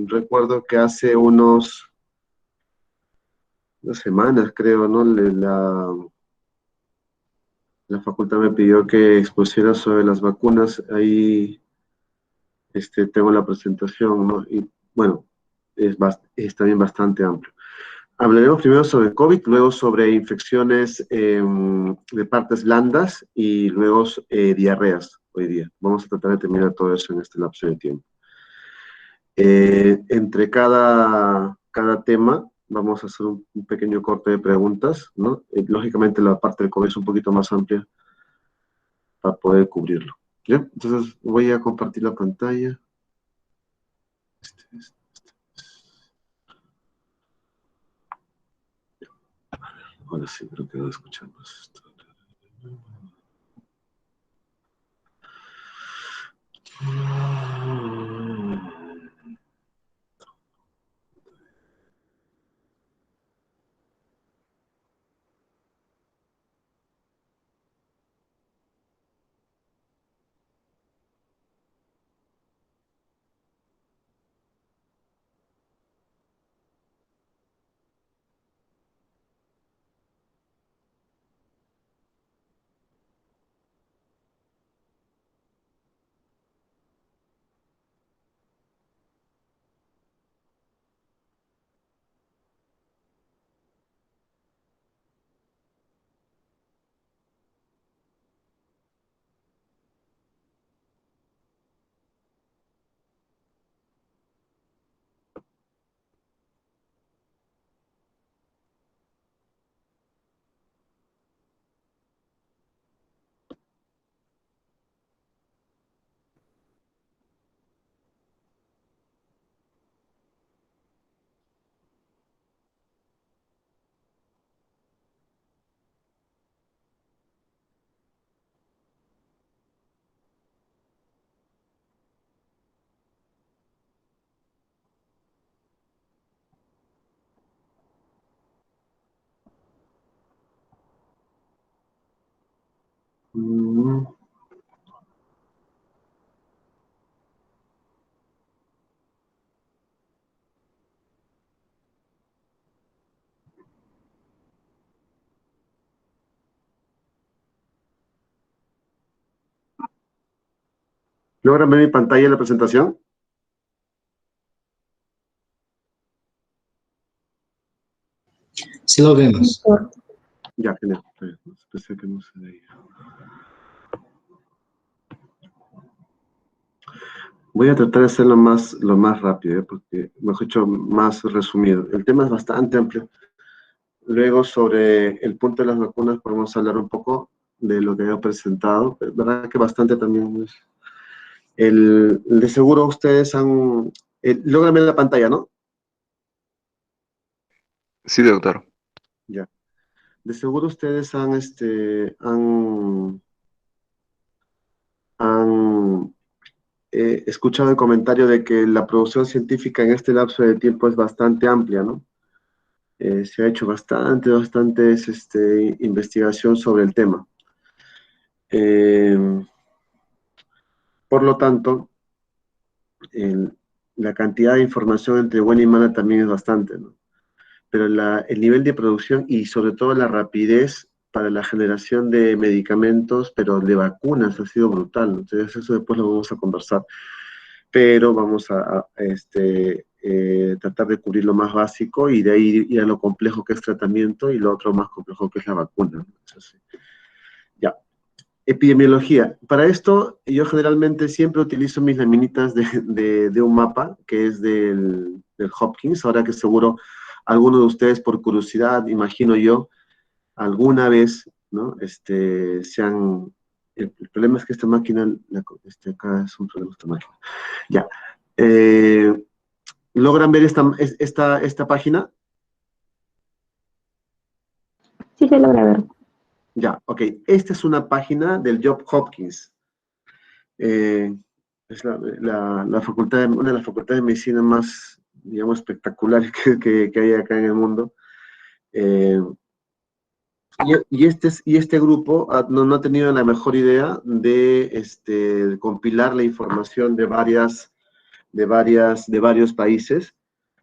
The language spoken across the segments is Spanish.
recuerdo que hace unas semanas, creo, ¿no? La facultad me pidió que expusiera sobre las vacunas. Ahí tengo la presentación, ¿no? Y bueno, es también bastante amplio. Hablaremos primero sobre COVID, luego sobre infecciones de partes blandas y luego diarreas hoy día. Vamos a tratar de terminar todo eso en este lapso de tiempo. Entre cada tema vamos a hacer un pequeño corte de preguntas, ¿no? Lógicamente la parte del COVID es un poquito más amplia para poder cubrirlo. ¿Ya? Entonces voy a compartir la pantalla. Ahora sí, creo que no escuchamos esto. ¿Logran ver mi pantalla en la presentación? Sí lo vemos. Ya, genial. Pensé que no se veía. Voy a tratar de hacerlo lo más rápido, porque, mejor dicho, más resumido. El tema es bastante amplio. Luego, sobre el punto de las vacunas, podemos hablar un poco de lo que he presentado. Es verdad que bastante también. De seguro ustedes logran ver la pantalla, ¿no? Sí, doctor. Ya. De seguro ustedes han escuchado el comentario de que la producción científica en este lapso de tiempo es bastante amplia, ¿no? Se ha hecho bastante investigación sobre el tema. Por lo tanto, la cantidad de información entre buena y mala también es bastante, ¿no? Pero el nivel de producción y sobre todo la rapidez para la generación de medicamentos, pero de vacunas, ha sido brutal, ¿no? Entonces eso después lo vamos a conversar. Pero vamos a tratar de cubrir lo más básico y de ahí ir a lo complejo que es tratamiento y lo otro más complejo que es la vacuna, ¿no? Entonces, ya. Epidemiología. Para esto, yo generalmente siempre utilizo mis laminitas de un mapa que es del Hopkins. Ahora que seguro algunos de ustedes, por curiosidad, imagino yo, alguna vez, ¿no? El problema es que esta máquina, acá es un problema esta máquina. Ya. ¿Logran ver esta página? Sí se logra ver. Ya, ok. Esta es una página del Johns Hopkins. Es una de las facultades de medicina más, digamos, espectaculares que hay acá en el mundo. Y este grupo no ha tenido la mejor idea de compilar la información de varias de varios países,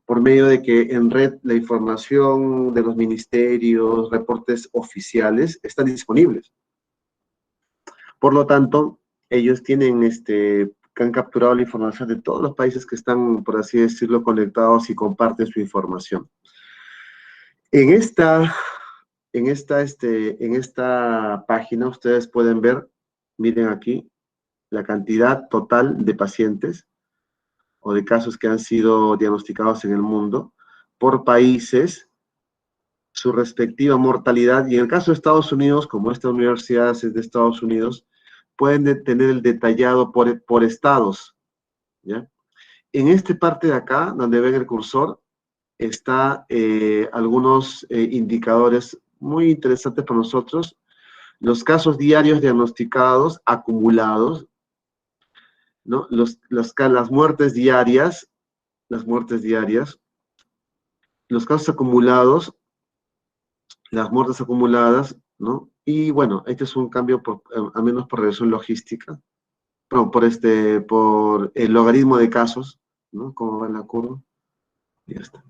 por medio de que en red la información de los ministerios, reportes oficiales, están disponibles. Por lo tanto, ellos han capturado la información de todos los países que están, por así decirlo, conectados y comparten su información. En esta página ustedes pueden ver, miren aquí, la cantidad total de pacientes o de casos que han sido diagnosticados en el mundo por países, su respectiva mortalidad, y en el caso de Estados Unidos, como esta universidad es de Estados Unidos, pueden tener el detallado por estados, ¿ya? En esta parte de acá, donde ven el cursor, está algunos indicadores muy interesantes para nosotros, los casos diarios diagnosticados, acumulados, ¿no? Las muertes diarias, los casos acumulados, las muertes acumuladas, ¿no? Y bueno, este es un cambio, al menos por regresión logística, bueno, por el logaritmo de casos, ¿no? ¿Cómo va la curva? Ya está.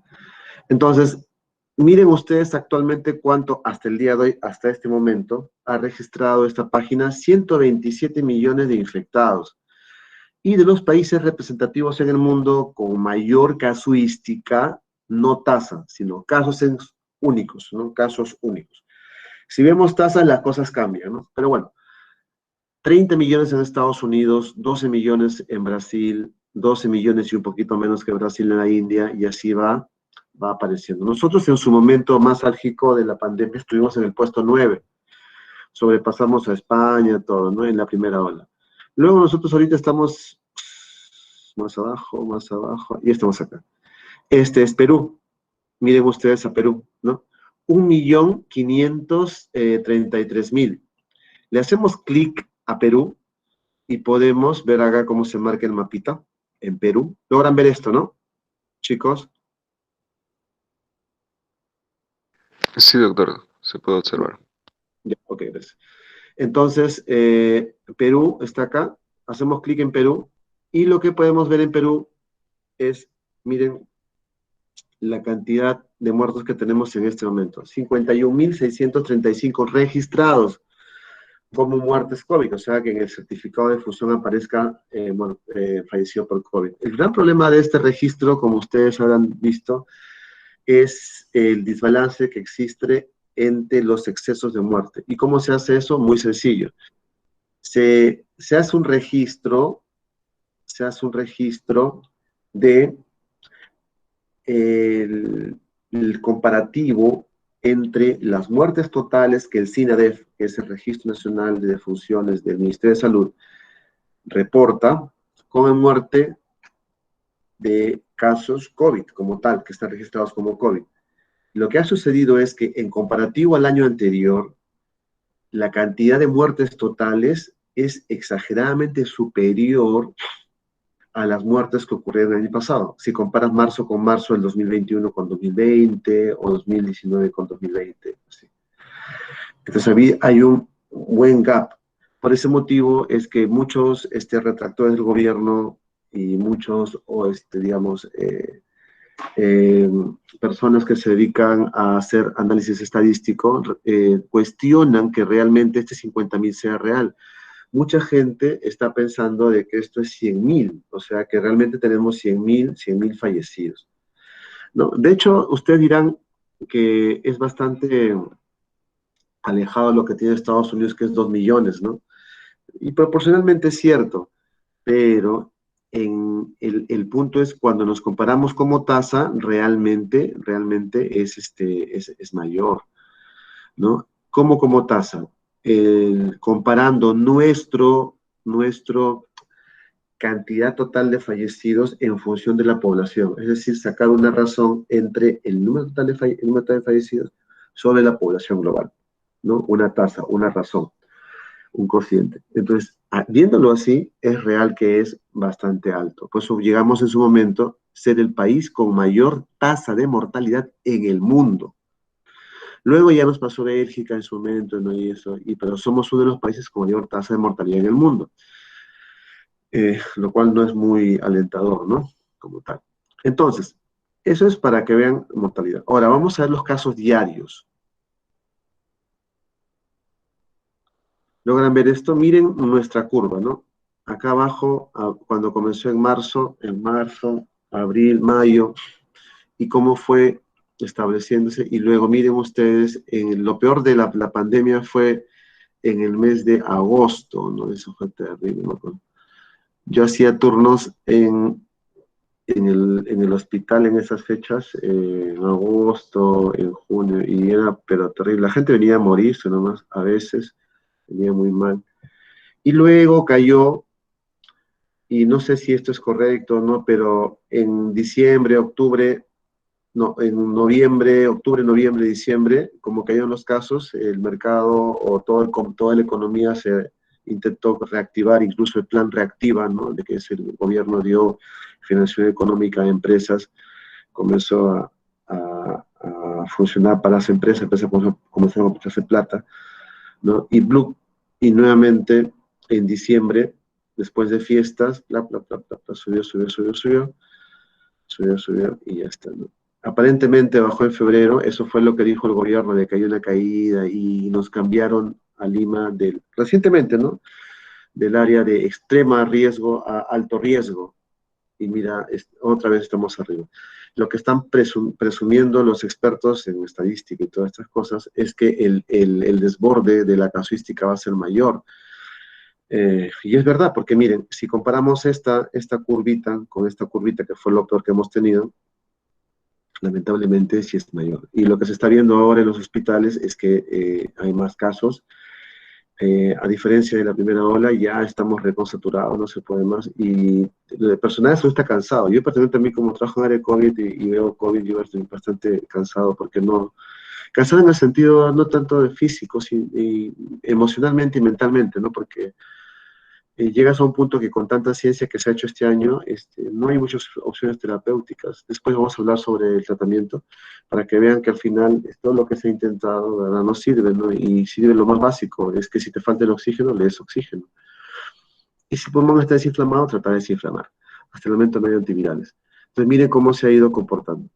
Entonces, miren ustedes actualmente cuánto hasta el día de hoy, hasta este momento, ha registrado esta página 127 millones de infectados. Y de los países representativos en el mundo con mayor casuística, no tasa, sino casos únicos, ¿no? Casos únicos. Si vemos tasas, las cosas cambian, ¿no? Pero bueno, 30 millones en Estados Unidos, 12 millones en Brasil, 12 millones y un poquito menos que Brasil en la India, y así va apareciendo. Nosotros en su momento más álgido de la pandemia estuvimos en el puesto 9, sobrepasamos a España, todo, ¿no? En la primera ola. Luego nosotros ahorita estamos más abajo, y estamos acá. Este es Perú. Miren ustedes a Perú, ¿no? 1.533.000. Le hacemos clic a Perú y podemos ver acá cómo se marca el mapita en Perú. ¿Logran ver esto, no, chicos? Sí, doctor, se puede observar. Ya, ok, gracias. Entonces, Perú está acá, hacemos clic en Perú, y lo que podemos ver en Perú es, miren, la cantidad de muertos que tenemos en este momento. 51.635 registrados como muertes COVID, o sea que en el certificado de función aparezca, falleció por COVID. El gran problema de este registro, como ustedes habrán visto, es el desbalance que existe entre los excesos de muerte. ¿Y cómo se hace eso? Muy sencillo. Se hace un registro de el comparativo entre las muertes totales que el SINADEF, que es el Registro Nacional de Defunciones del Ministerio de Salud, reporta, con muerte de casos COVID como tal, que están registrados como COVID. Lo que ha sucedido es que en comparativo al año anterior, la cantidad de muertes totales es exageradamente superior a las muertes que ocurrieron el año pasado. Si comparas marzo con marzo del 2021 con 2020 o 2019 con 2020. ¿Sí? Entonces hay un buen gap. Por ese motivo es que muchos retractores del gobierno y muchos, personas que se dedican a hacer análisis estadístico, cuestionan que realmente este 50.000 sea real. Mucha gente está pensando de que esto es 100.000, o sea, que realmente tenemos 100.000 fallecidos, ¿no? De hecho, ustedes dirán que es bastante alejado de lo que tiene Estados Unidos, que es 2 millones, ¿no? Y proporcionalmente es cierto, pero el punto es cuando nos comparamos como tasa, realmente es mayor, ¿no? ¿Cómo como tasa? Comparando nuestro cantidad total de fallecidos en función de la población, es decir, sacar una razón entre el número total de fallecidos sobre la población global, ¿no? Una tasa, una razón, un cociente. Entonces, viéndolo así, es real que es bastante alto. Por eso llegamos en su momento a ser el país con mayor tasa de mortalidad en el mundo. Luego ya nos pasó Bélgica en su momento, ¿no? Pero somos uno de los países con mayor tasa de mortalidad en el mundo. lo cual no es muy alentador, ¿no? Como tal. Entonces, eso es para que vean mortalidad. Ahora, vamos a ver los casos diarios. ¿Logran ver esto? Miren nuestra curva, ¿no? Acá abajo, cuando comenzó en marzo, abril, mayo, y cómo fue estableciéndose. Y luego miren ustedes, lo peor de la pandemia fue en el mes de agosto, ¿no? Eso fue terrible, ¿no? Yo hacía turnos en el hospital en esas fechas, en agosto, en junio, y era pero terrible. La gente venía a morirse nomás, a veces, venía muy mal. Y luego cayó, y no sé si esto es correcto o no, pero en diciembre, octubre, no, en noviembre, octubre, noviembre, diciembre, como cayeron los casos, el mercado o toda la economía se intentó reactivar, incluso el plan reactiva, ¿no? De que el gobierno dio financiación económica a empresas, comenzó a funcionar para las empresas comenzaron a hacer plata, ¿no? Y nuevamente en diciembre, después de fiestas, subió y ya está, ¿no? Aparentemente bajó en febrero, eso fue lo que dijo el gobierno, de que hay una caída y nos cambiaron a Lima recientemente, ¿no? Del área de extrema riesgo a alto riesgo. Y mira, otra vez estamos arriba. Lo que están presumiendo los expertos en estadística y todas estas cosas es que el desborde de la casuística va a ser mayor. Y es verdad, porque miren, si comparamos esta curvita con esta curvita que fue lo peor que hemos tenido, lamentablemente sí es mayor. Y lo que se está viendo ahora en los hospitales es que hay más casos. A diferencia de la primera ola, ya estamos reconsaturados, no se puede más. Y el personal está cansado. Yo personalmente también como trabajo en área de COVID y veo COVID, yo estoy bastante cansado porque no... Cansado en el sentido no tanto de físico, sino emocionalmente y mentalmente, ¿no? Porque llegas a un punto que con tanta ciencia que se ha hecho este año, no hay muchas opciones terapéuticas. Después vamos a hablar sobre el tratamiento, para que vean que al final todo lo que se ha intentado, ¿verdad? No sirve, ¿no? Y sirve lo más básico, es que si te falta el oxígeno, le des oxígeno. Y si el pulmón está desinflamado, trata de desinflamar. Hasta el momento no hay antivirales. Entonces miren cómo se ha ido comportando.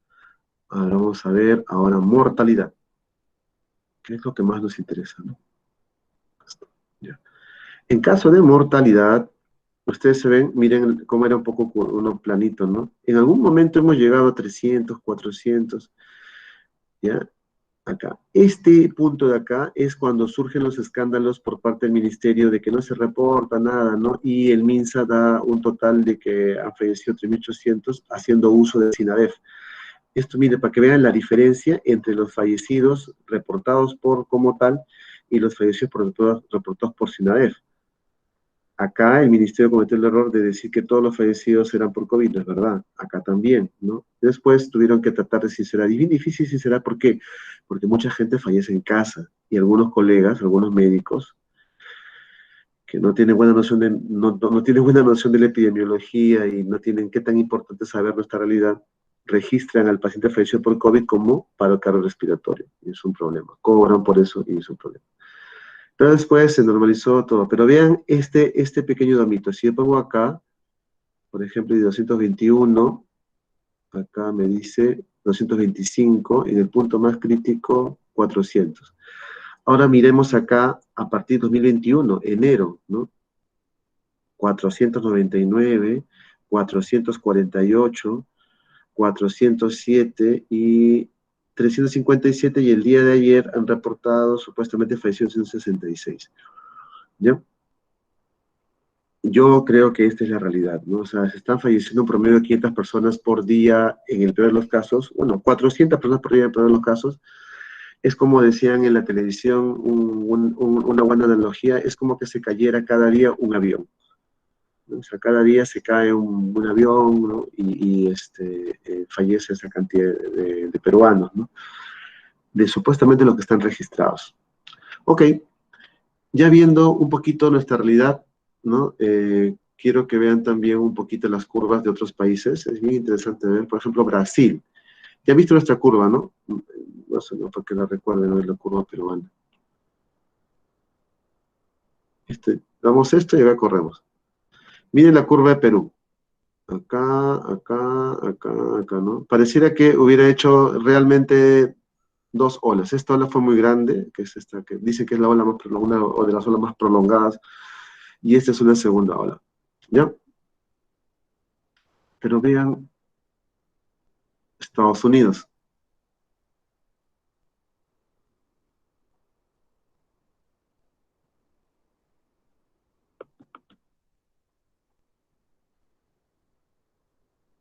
Ahora vamos a ver, ahora mortalidad. ¿Qué es lo que más nos interesa, no? Ya. En caso de mortalidad, ustedes se ven, miren cómo era un poco uno planito, ¿no? En algún momento hemos llegado a 300, 400, ¿ya? Acá. Este punto de acá es cuando surgen los escándalos por parte del ministerio de que no se reporta nada, ¿no? Y el MINSA da un total de que han fallecido 3.800 haciendo uso de SINADEF. Esto, mire, para que vean la diferencia entre los fallecidos reportados como tal y los fallecidos reportados por SINADEF. Acá el ministerio cometió el error de decir que todos los fallecidos eran por COVID, no es verdad. Acá también, ¿no? Después tuvieron que tratar de sincerar. Y bien difícil sincerar, ¿por qué? Porque mucha gente fallece en casa. Y algunos colegas, algunos médicos, que no tienen buena noción no tienen buena noción de la epidemiología y no tienen qué tan importante es saber nuestra realidad, registran al paciente fallecido por COVID como paro cardiorrespiratorio. Y es un problema. Cobran por eso y es un problema. Pero después se normalizó todo. Pero vean este pequeño domito. Si yo pongo acá, por ejemplo, de 221, acá me dice 225, en el punto más crítico, 400. Ahora miremos acá a partir de 2021, enero, ¿no? 499, 448, 407 y 357, y el día de ayer han reportado supuestamente fallecidos 166. ¿Ya? Yo creo que esta es la realidad, ¿no? O sea, se están falleciendo un promedio de 500 personas por día en el peor de los casos, bueno, 400 personas por día en el peor de los casos. Es como decían en la televisión, una buena analogía, es como que se cayera cada día un avión, ¿no? O sea, cada día se cae un avión, ¿no? Fallece esa cantidad de peruanos, ¿no? De supuestamente los que están registrados. Ok, ya viendo un poquito nuestra realidad, ¿no? Quiero que vean también un poquito las curvas de otros países. Es bien interesante ver, por ejemplo, Brasil. Ya han visto nuestra curva, ¿no? No sé, no, para que la recuerden, ¿no? Es la curva peruana. Damos esto y acá corremos. Miren la curva de Perú. Acá, acá, acá, acá, ¿no? Pareciera que hubiera hecho realmente dos olas. Esta ola fue muy grande, que es esta, que dice que es la ola más prolongada, una o de las olas más prolongadas, y esta es una segunda ola. ¿Ya? Pero vean Estados Unidos.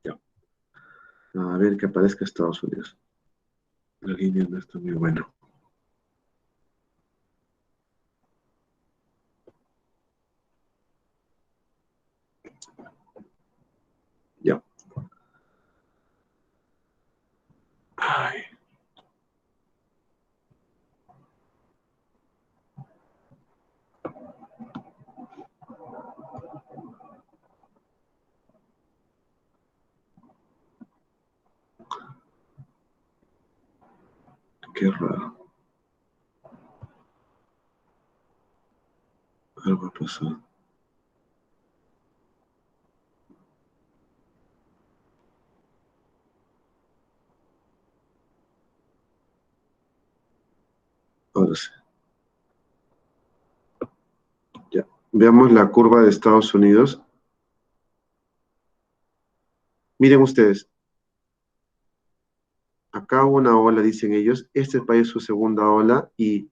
Ya. A ver que aparezca Estados Unidos. La línea no está muy buena. Ya. Ay, qué raro. Algo pasó. Ahora sí. Ya. Veamos la curva de Estados Unidos. Miren ustedes. Acá hubo una ola, dicen ellos. Este país es su segunda ola y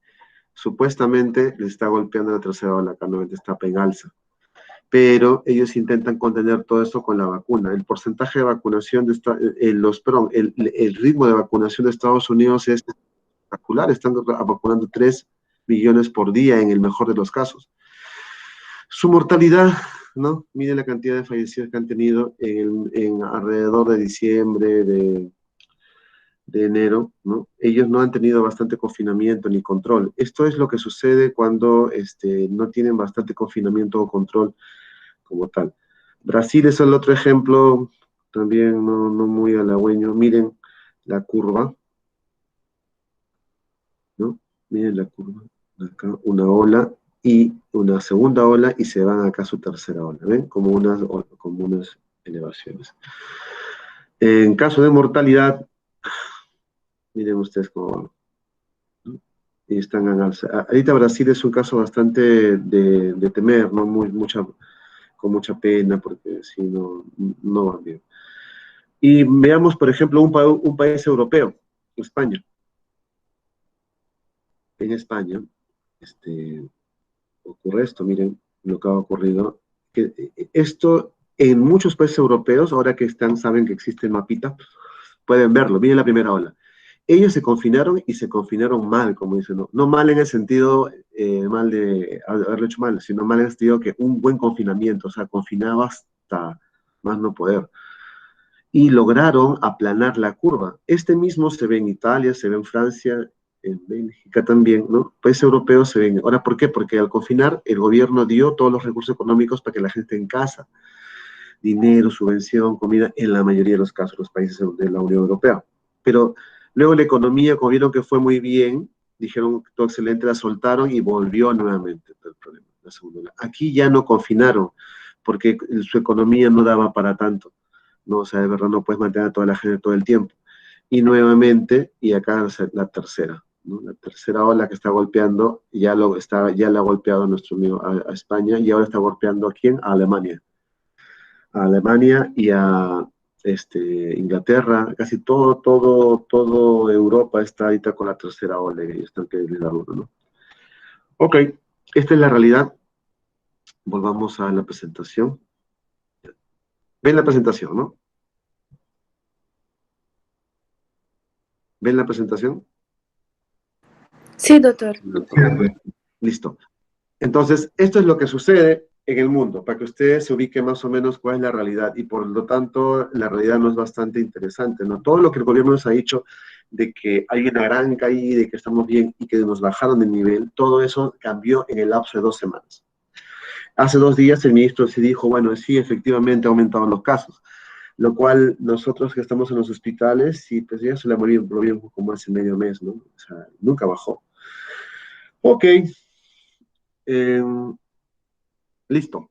supuestamente le está golpeando la tercera ola. Acá no está en alza. Pero ellos intentan contener todo esto con la vacuna. El porcentaje de vacunación el ritmo de vacunación de Estados Unidos es espectacular. Están vacunando 3 millones por día en el mejor de los casos. Su mortalidad, ¿no? Mire la cantidad de fallecidos que han tenido en alrededor de diciembre, de enero, ¿no? Ellos no han tenido bastante confinamiento ni control. Esto es lo que sucede cuando no tienen bastante confinamiento o control como tal. Brasil es el otro ejemplo, también no muy halagüeño. Miren la curva, ¿no? Miren la curva. Acá una ola y una segunda ola y se van acá a su tercera ola, ¿ven? Como unas elevaciones. En caso de mortalidad, miren ustedes cómo van, ¿no? Y están en alza. Ahorita Brasil es un caso bastante de temer, ¿no? Con mucha pena, porque si no van bien. Y veamos, por ejemplo, un país europeo, España. En España, ocurre esto, miren lo que ha ocurrido. Esto en muchos países europeos, ahora que saben que existe el mapita, pueden verlo. Miren la primera ola. Ellos se confinaron y se confinaron mal, como dicen, no mal en el sentido mal de haberlo hecho mal, sino mal en el sentido que un buen confinamiento, o sea, confinaba hasta más no poder. Y lograron aplanar la curva. Este mismo se ve en Italia, se ve en Francia, en Bélgica también, ¿no? Países europeos se ven. Ahora, ¿por qué? Porque al confinar el gobierno dio todos los recursos económicos para que la gente esté en casa. Dinero, subvención, comida, en la mayoría de los casos, los países de la Unión Europea. Pero luego la economía, como vieron que fue muy bien, dijeron todo excelente, la soltaron y volvió nuevamente el problema, la segunda. Aquí ya no confinaron, porque su economía no daba para tanto. No, o sea, de verdad no puedes mantener a toda la gente todo el tiempo. Y nuevamente, y acá la tercera, ¿no? La tercera ola que está golpeando, ya la ha golpeado nuestro amigo a España, y ahora está golpeando ¿a quién? A Alemania. A Alemania y a Inglaterra, casi todo Europa está ahorita con la tercera ola y están que les da duro, ¿no? Ok, esta es la realidad. Volvamos a la presentación. Ven la presentación, ¿no? ¿Ven la presentación? Sí, doctor. Listo. Entonces, esto es lo que sucede en el mundo, para que ustedes se ubiquen más o menos cuál es la realidad, y por lo tanto, la realidad no es bastante interesante, ¿no? Todo lo que el gobierno nos ha dicho de que hay una gran caída, de que estamos bien y que nos bajaron de nivel, todo eso cambió en el lapso de 2 semanas. Hace 2 días el ministro se dijo, bueno, sí, efectivamente ha aumentado los casos, lo cual nosotros que estamos en los hospitales, sí, pues ya se le movió un poco más en medio mes, ¿no? O sea, nunca bajó. Ok, listo.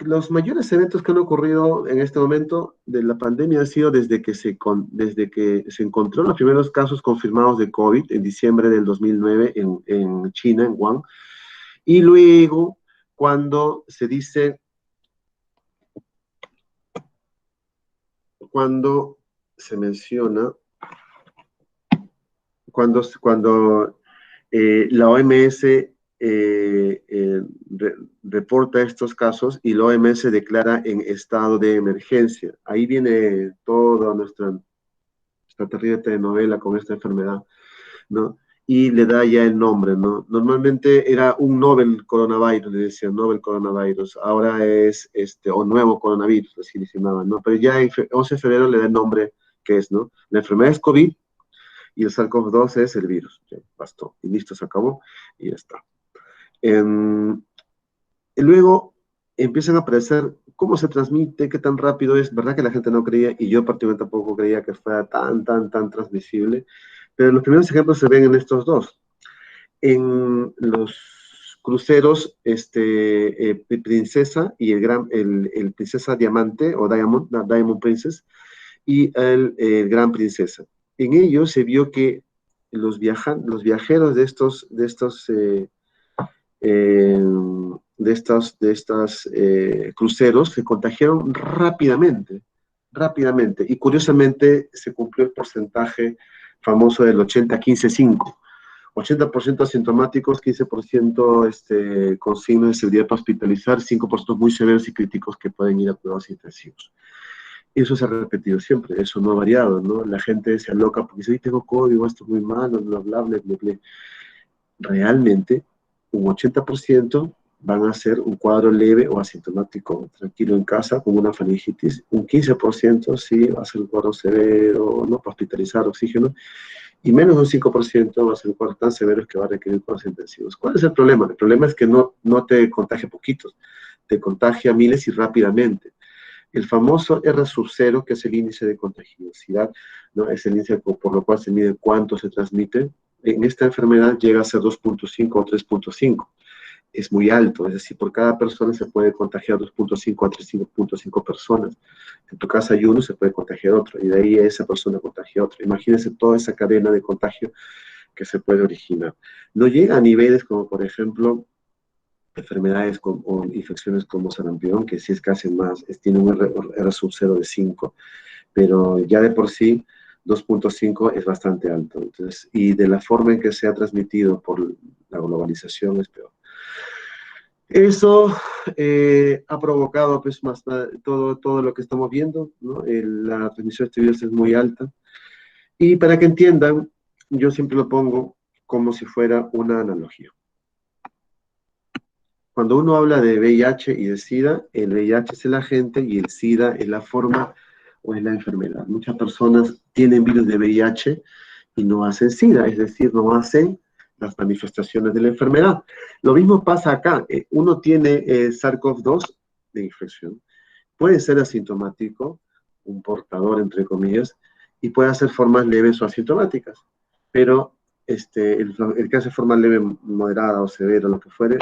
los mayores eventos que han ocurrido en este momento de la pandemia han sido desde que se encontró los primeros casos confirmados de COVID en diciembre del 2009 en China, en Wuhan, y luego cuando se dice, cuando se menciona, cuando la OMS reporta estos casos y la OMS declara en estado de emergencia. Ahí viene toda nuestra terrible telenovela con esta enfermedad, ¿no? Y le da ya el nombre, ¿no? Normalmente era un novel coronavirus, le decían novel coronavirus, ahora es o nuevo coronavirus, así le llamaban, ¿no? Pero ya en 11 de febrero le da el nombre que es, ¿no? La enfermedad es COVID y el SARS-CoV-2 es el virus. Ya, bastó. Y listo, se acabó y ya está. Y luego empiezan a aparecer cómo se transmite, qué tan rápido es. Verdad que la gente no creía, y yo particularmente tampoco creía que fuera tan transmisible, pero los primeros ejemplos se ven en estos dos. En los cruceros, Princesa y el Princesa Diamante, o Diamond Princess, y el Gran Princesa. En ellos se vio que los viajeros de estos cruceros se contagiaron rápidamente, y curiosamente se cumplió el porcentaje famoso del 80-15-5, 80% asintomáticos, 15% con signos de severidad para hospitalizar, 5% muy severos y críticos que pueden ir a cuidados intensivos. Eso se ha repetido siempre, eso no ha variado, ¿no? La gente se aloca porque dice, tengo código, esto es muy malo, bla, bla, bla, bla, bla. Realmente, un 80% van a ser un cuadro leve o asintomático, tranquilo en casa, como una faringitis. Un 15% sí va a ser un cuadro severo, ¿no? Para hospitalizar, oxígeno. Y menos de un 5% va a ser un cuadro tan severo que va a requerir cuidados intensivos. ¿Cuál es el problema? El problema es que no te contagia poquitos, te contagia miles y rápidamente. El famoso R0, que es el índice de contagiosidad, ¿no? Es el índice por lo cual se mide cuánto se transmite. En esta enfermedad llega a ser 2.5 o 3.5. Es muy alto, es decir, por cada persona se puede contagiar 2.5 a 3.5 personas. En tu casa hay uno, se puede contagiar otro, y de ahí esa persona contagia a otro. Imagínense toda esa cadena de contagio que se puede originar. No llega a niveles como, por ejemplo, enfermedades o infecciones como sarampión, que sí es casi más, tiene un R0 de 5, pero ya de por sí 2.5 es bastante alto. Entonces, y de la forma en que se ha transmitido por la globalización es peor. Eso ha provocado pues, todo lo que estamos viendo, ¿no? La transmisión de este virus es muy alta. Y para que entiendan, yo siempre lo pongo como si fuera una analogía. Cuando uno habla de VIH y de SIDA, el VIH es el agente y el SIDA es la forma o es la enfermedad. Muchas personas tienen virus de VIH y no hacen SIDA, es decir, no hacen las manifestaciones de la enfermedad. Lo mismo pasa acá. Uno tiene SARS-CoV-2 de infección, puede ser asintomático, un portador, entre comillas, y puede hacer formas leves o asintomáticas. Pero el que hace forma leve, moderada o severa, lo que fuere,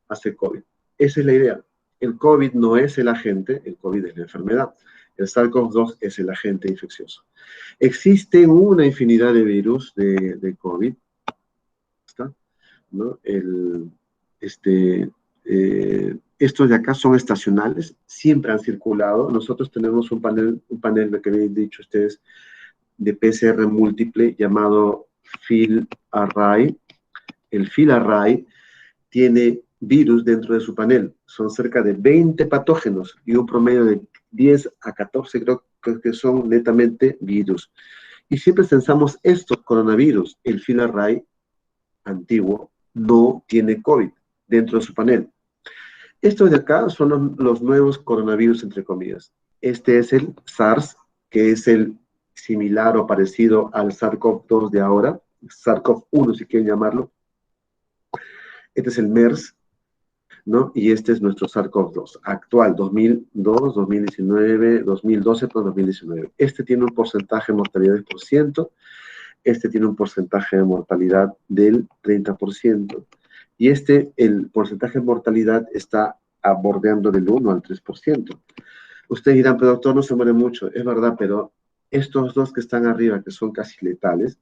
hace COVID. Esa es la idea. El COVID no es el agente, el COVID es la enfermedad. El SARS-CoV-2 es el agente infeccioso. Existen una infinidad de virus de COVID, ¿está? ¿No? Estos de acá son estacionales, siempre han circulado. Nosotros tenemos un panel de que habían dicho ustedes, de PCR múltiple llamado FIL-Array. El FIL-Array tiene virus dentro de su panel. Son cerca de 20 patógenos y un promedio de 10 a 14 creo que son netamente virus. Y siempre pensamos estos coronavirus, el FIL-Array antiguo, no tiene COVID dentro de su panel. Estos de acá son los nuevos coronavirus, entre comillas. Este es el SARS, que es el similar o parecido al SARS-CoV-2 de ahora, SARS-CoV-1 si quieren llamarlo. Este es el MERS, ¿no? Y este es nuestro SARS-CoV-2 actual, 2002, 2019, 2012 por 2019. Este tiene un porcentaje de mortalidad del %, este tiene un porcentaje de mortalidad del 30%. Y el porcentaje de mortalidad está bordeando del 1 al 3%. Ustedes dirán, pero doctor, no se muere mucho. Es verdad, pero estos dos que están arriba, que son casi letales,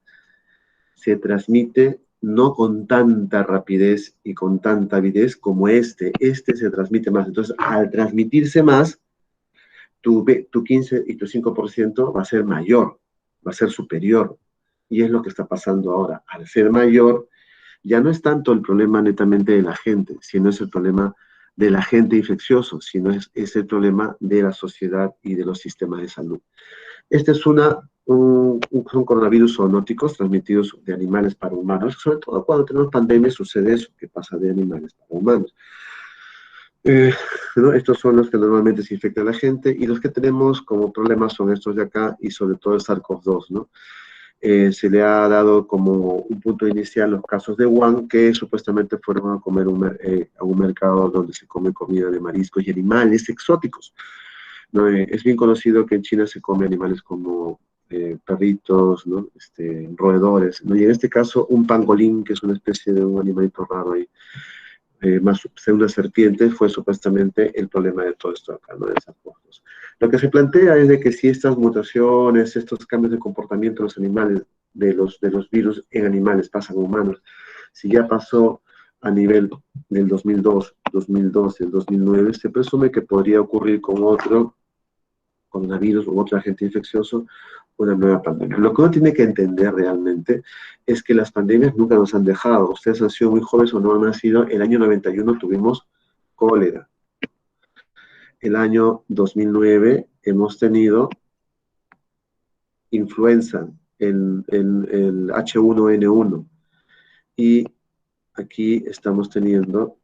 se transmite no con tanta rapidez y con tanta avidez como este. Este se transmite más. Entonces, al transmitirse más, tu 15 y tu 5% va a ser mayor, va a ser superior. Y es lo que está pasando ahora. Al ser mayor, ya no es tanto el problema netamente de la gente, sino es el problema del agente infeccioso, sino es el problema de la sociedad y de los sistemas de salud. Este es son coronavirus zoonóticos transmitidos de animales para humanos. Sobre todo cuando tenemos pandemias sucede eso, que pasa de animales para humanos. ¿No? Estos son los que normalmente se infectan a la gente, y los que tenemos como problemas son estos de acá, y sobre todo el SARS-CoV-2, ¿no? Se le ha dado como un punto inicial los casos de Wuhan, que supuestamente fueron a comer a un mercado donde se come comida de mariscos y animales exóticos, ¿no? Es bien conocido que en China se come animales como perritos, ¿no? Roedores, ¿no? Y en este caso un pangolín, que es una especie de un animalito raro ahí, más una serpiente, fue supuestamente el problema de todo esto acá, ¿no? De esas cosas. Lo que se plantea es de que si estas mutaciones, estos cambios de comportamiento de los animales, de los virus en animales pasan a humanos, si ya pasó a nivel del 2002, 2012, el 2009, se presume que podría ocurrir con otro coronavirus u otro agente infeccioso, una nueva pandemia. Lo que uno tiene que entender realmente es que las pandemias nunca nos han dejado. Ustedes han sido muy jóvenes o no han nacido. El año 91 tuvimos cólera. El año 2009 hemos tenido influenza, el H1N1. Y aquí estamos teniendo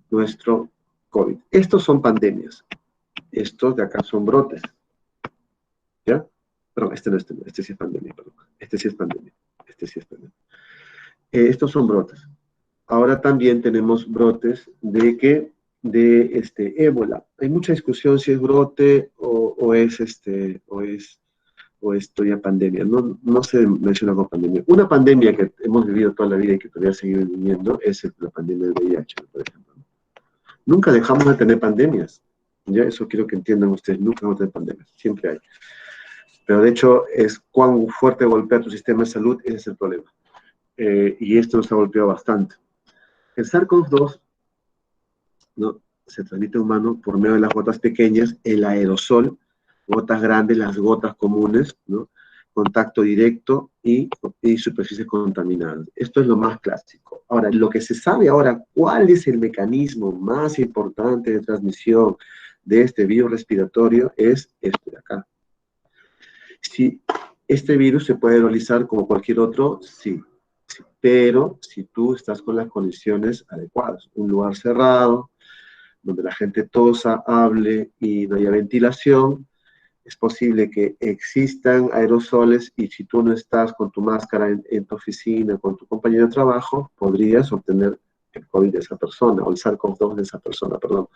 nuestro COVID. Estos son pandemias. Estos de acá son brotes. ¿Ya? Perdón, este sí es pandemia, perdón. Este sí es pandemia. Estos son brotes. Ahora también tenemos brotes de ébola. Hay mucha discusión si es brote o es todavía pandemia. No se menciona como pandemia. Una pandemia que hemos vivido toda la vida y que todavía seguimos viviendo es la pandemia del VIH, por ejemplo. Nunca dejamos de tener pandemias. Ya, eso quiero que entiendan ustedes. Nunca vamos a tener pandemias. Siempre hay. Pero de hecho, es cuán fuerte golpea tu sistema de salud, ese es el problema. Y esto nos ha golpeado bastante. El SARS-CoV-2, ¿no? Se transmite humano por medio de las gotas pequeñas, el aerosol, gotas grandes, las gotas comunes, ¿no? Contacto directo y superficies contaminadas. Esto es lo más clásico. Ahora, lo que se sabe ahora, ¿cuál es el mecanismo más importante de transmisión de este virus respiratorio? Es este de acá. Si este virus se puede realizar como cualquier otro, sí, pero si tú estás con las condiciones adecuadas, un lugar cerrado, donde la gente tosa, hable y no haya ventilación, es posible que existan aerosoles, y si tú no estás con tu máscara en tu oficina, con tu compañero de trabajo, podrías obtener el COVID de esa persona, o el SARS-CoV-2 de esa persona, perdón.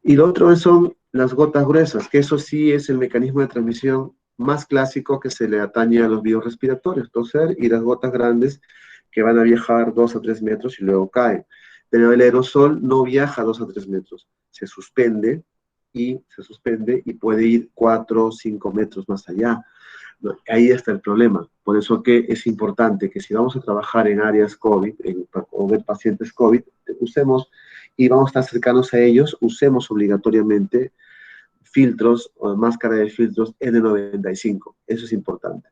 Y lo otro son las gotas gruesas, que eso sí es el mecanismo de transmisión más clásico que se le atañe a los virus respiratorios, toser, y las gotas grandes que van a viajar 2 a 3 metros y luego caen. Pero el aerosol no viaja 2 a 3 metros, se suspende y puede ir 4 o 5 metros más allá. Ahí está el problema. Por eso que es importante que si vamos a trabajar en áreas COVID, o ver pacientes COVID, usemos, y vamos a estar cercanos a ellos, usemos obligatoriamente filtros o máscara de filtros N95. Eso es importante.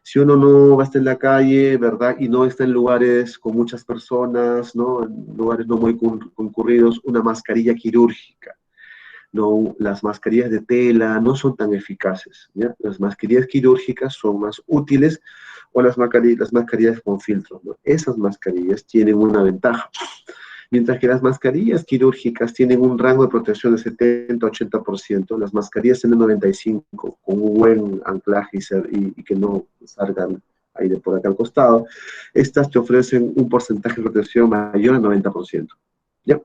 Si uno no va a estar en la calle, ¿verdad? Y no está en lugares con muchas personas, ¿no? En lugares no muy concurridos, una mascarilla quirúrgica. No, las mascarillas de tela no son tan eficaces, ¿ya? Las mascarillas quirúrgicas son más útiles, o las mascarillas con filtros, ¿no? Esas mascarillas tienen una ventaja. Mientras que las mascarillas quirúrgicas tienen un rango de protección de 70-80%, las mascarillas N95 con un buen anclaje y que no salgan aire por acá al costado, estas te ofrecen un porcentaje de protección mayor al 90%. ¿Ya?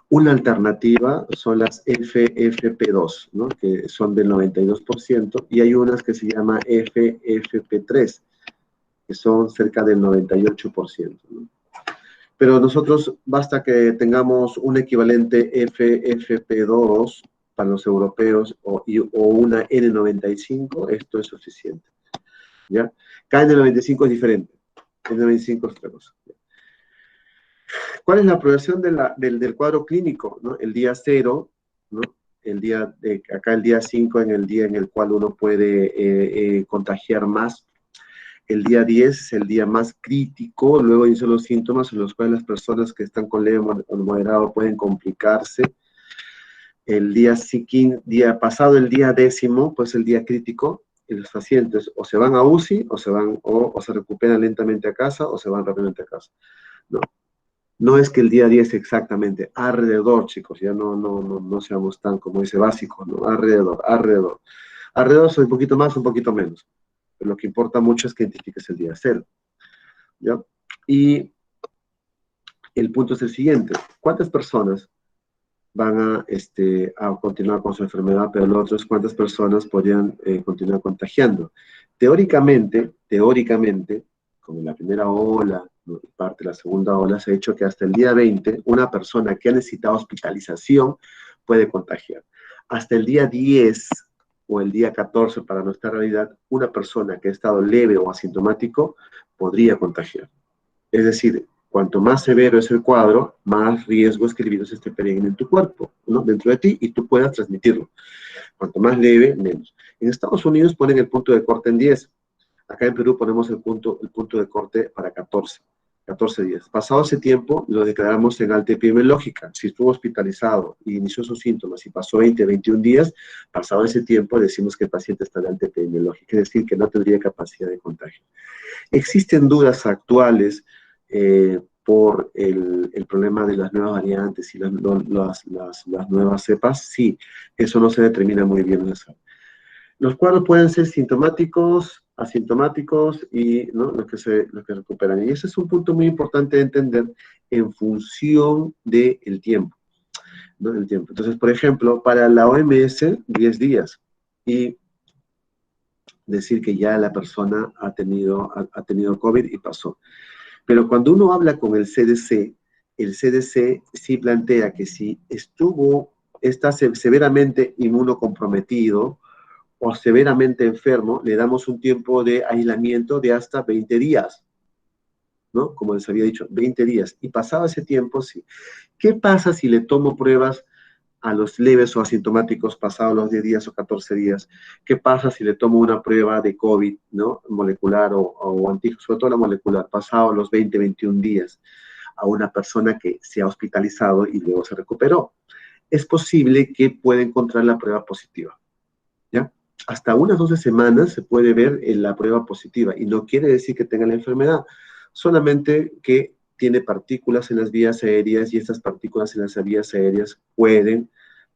Una alternativa son las FFP2, ¿no? Que son del 92%, y hay unas que se llama FFP3, que son cerca del 98%, ¿no? Pero nosotros basta que tengamos un equivalente FFP2 para los europeos o una N95, esto es suficiente. ¿Ya? Cada N95 es diferente. N95 es otra cosa. ¿Cuál es la progresión del cuadro clínico? ¿No? El día 0, ¿no? Acá el día 5 en el día en el cual uno puede contagiar más. El día 10 es el día más crítico, luego inician los síntomas en los cuales las personas que están con leve o moderado pueden complicarse. El pasado el día 10, pues el día crítico, y los pacientes o se van a UCI o se recuperan lentamente a casa o se van rápidamente a casa. No es que el día 10 exactamente, alrededor, chicos, ya no seamos tan, como dice, básicos, ¿no? Alrededor. Alrededor es un poquito más, un poquito menos. Pero lo que importa mucho es que identifiques el día 0. ¿Ya? Y el punto es el siguiente. ¿Cuántas personas van a continuar con su enfermedad, pero los otros, cuántas personas podrían continuar contagiando? Teóricamente, como en la primera ola, ¿no? Y parte de la segunda ola, se ha dicho que hasta el día 20, una persona que ha necesitado hospitalización puede contagiar. Hasta el día 10 o el día 14, para nuestra realidad, una persona que ha estado leve o asintomático podría contagiar. Es decir, cuanto más severo es el cuadro, más riesgo es que el virus esté perenne en tu cuerpo, ¿no? Dentro de ti, y tú puedas transmitirlo. Cuanto más leve, menos. En Estados Unidos ponen el punto de corte en 10. Acá en Perú ponemos el punto de corte para 14 días. Pasado ese tiempo, lo declaramos en alta epidemiológica. Si estuvo hospitalizado y inició sus síntomas y pasó 20, 21 días, pasado ese tiempo decimos que el paciente está en alta epidemiológica, es decir, que no tendría capacidad de contagio. Existen dudas actuales por el problema de las nuevas variantes y las nuevas cepas. Sí, eso no se determina muy bien. Los cuadros pueden ser sintomáticos, asintomáticos y, ¿no?, los que recuperan. Y ese es un punto muy importante de entender en función del tiempo, ¿no? El tiempo. Entonces, por ejemplo, para la OMS, 10 días. Y decir que ya la persona ha tenido COVID y pasó. Pero cuando uno habla con el CDC sí plantea que si está severamente inmunocomprometido o severamente enfermo, le damos un tiempo de aislamiento de hasta 20 días, ¿no? Como les había dicho, 20 días. Y pasado ese tiempo, sí. ¿Qué pasa si le tomo pruebas a los leves o asintomáticos pasados los 10 días o 14 días? ¿Qué pasa si le tomo una prueba de COVID, ¿no?, molecular o antígeno, sobre todo la molecular, pasado los 20, 21 días, a una persona que se ha hospitalizado y luego se recuperó? Es posible que pueda encontrar la prueba positiva, ¿ya? Hasta unas 12 semanas se puede ver en la prueba positiva, y no quiere decir que tenga la enfermedad, solamente que tiene partículas en las vías aéreas, y estas partículas en las vías aéreas pueden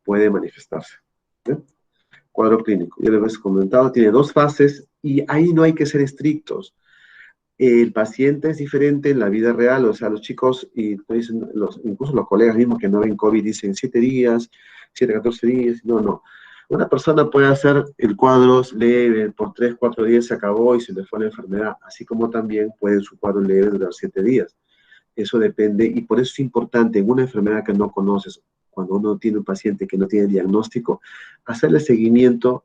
manifestarse. ¿Sí? Cuadro clínico, ya lo hemos comentado, tiene 2 fases, y ahí no hay que ser estrictos. El paciente es diferente en la vida real, o sea, los chicos, y incluso los colegas mismos que no ven COVID dicen 7 días, 7 a 14 días, no. Una persona puede hacer el cuadro leve, por 3, 4 días se acabó y se le fue la enfermedad, así como también puede su cuadro leve durar 7 días. Eso depende, y por eso es importante en una enfermedad que no conoces, cuando uno tiene un paciente que no tiene diagnóstico, hacerle seguimiento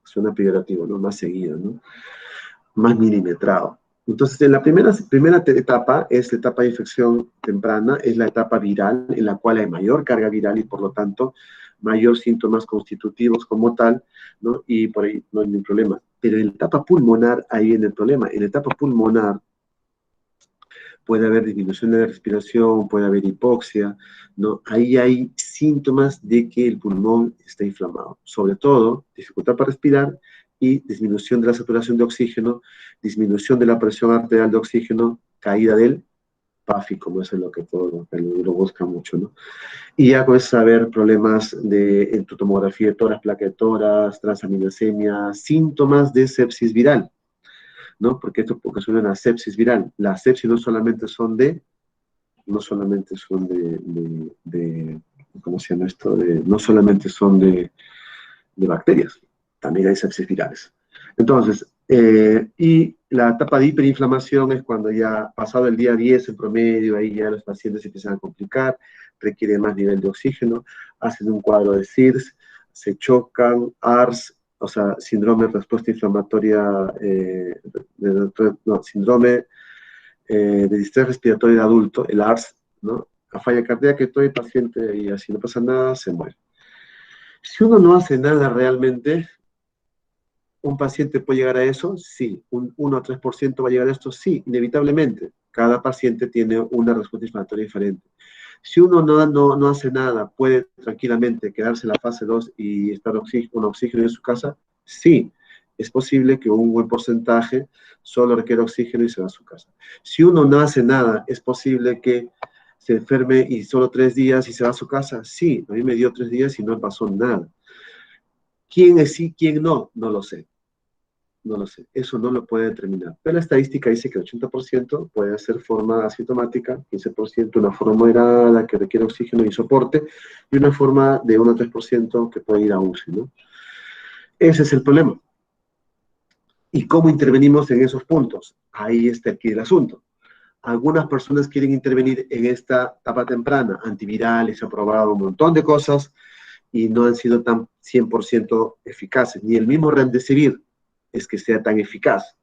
suena peyorativo, ¿no? Más seguido, ¿no? Más milimetrado. Entonces, en la primera etapa es la etapa de infección temprana, es la etapa viral, en la cual hay mayor carga viral y, por lo tanto, mayor síntomas constitutivos como tal, ¿no? Y por ahí no hay ningún problema. Pero en la etapa pulmonar, ahí viene el problema. En la etapa pulmonar puede haber disminución de la respiración, puede haber hipoxia, ¿no? Ahí hay síntomas de que el pulmón está inflamado. Sobre todo, dificultad para respirar y disminución de la saturación de oxígeno, disminución de la presión arterial de oxígeno, caída del PAFI, como eso es lo que todo lo busca mucho, ¿no? Y ya comienzas a ver problemas en tu tomografía de tórax, placa de tórax, transaminasemia, síntomas de sepsis viral, ¿no? Porque esto ocasiona una sepsis viral. Las sepsis no solamente son de ¿cómo se llama esto? No solamente son de bacterias, también hay sepsis virales. Entonces, Y la etapa de hiperinflamación es cuando ya pasado el día 10 en promedio, ahí ya los pacientes se empiezan a complicar, requieren más nivel de oxígeno, hacen un cuadro de SIRS, se chocan, ARS, o sea, síndrome de respuesta inflamatoria, síndrome de distrés respiratorio de adulto, el ARS, ¿no? A falla cardíaca y todo el paciente, y así no pasa nada, se muere. Si uno no hace nada realmente, ¿un paciente puede llegar a eso? Sí. ¿Un 1 o 3% va a llegar a esto? Sí, inevitablemente. Cada paciente tiene una respuesta inflamatoria diferente. Si uno no hace nada, ¿puede tranquilamente quedarse en la fase 2 y estar con oxígeno en su casa? Sí. Es posible que un buen porcentaje solo requiera oxígeno y se va a su casa. Si uno no hace nada, ¿es posible que se enferme y solo 3 días y se va a su casa? Sí. A mí me dio 3 días y no pasó nada. ¿Quién es sí, quién no? No lo sé. No lo sé, eso no lo puede determinar. Pero la estadística dice que el 80% puede ser forma asintomática, 15% una forma moderada que requiere oxígeno y soporte, y una forma de 1 o 3% que puede ir a UCI, ¿no? Ese es el problema. ¿Y cómo intervenimos en esos puntos? Ahí está aquí el asunto. Algunas personas quieren intervenir en esta etapa temprana, antivirales, se ha probado un montón de cosas y no han sido tan 100% eficaces. Ni el mismo Remdesivir es que sea tan eficaz.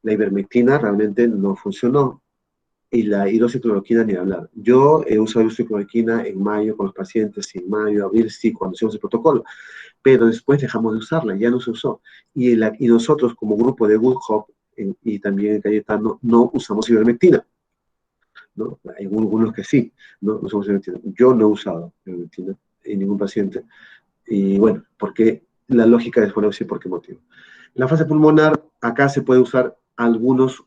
La ivermectina realmente no funcionó y la hidroxicloroquina ni hablar. Yo he usado hidroxicloroquina en mayo con los pacientes, y en mayo, abril, sí, cuando hicimos el protocolo, pero después dejamos de usarla, ya no se usó. Y nosotros como grupo de Good Hope y también en Cayetano no usamos ivermectina, ¿no? Hay algunos que sí, no usamos ivermectina. Yo no he usado ivermectina en ningún paciente. Y bueno, porque la lógica después no decir por qué motivo. En la fase pulmonar, acá se puede usar algunos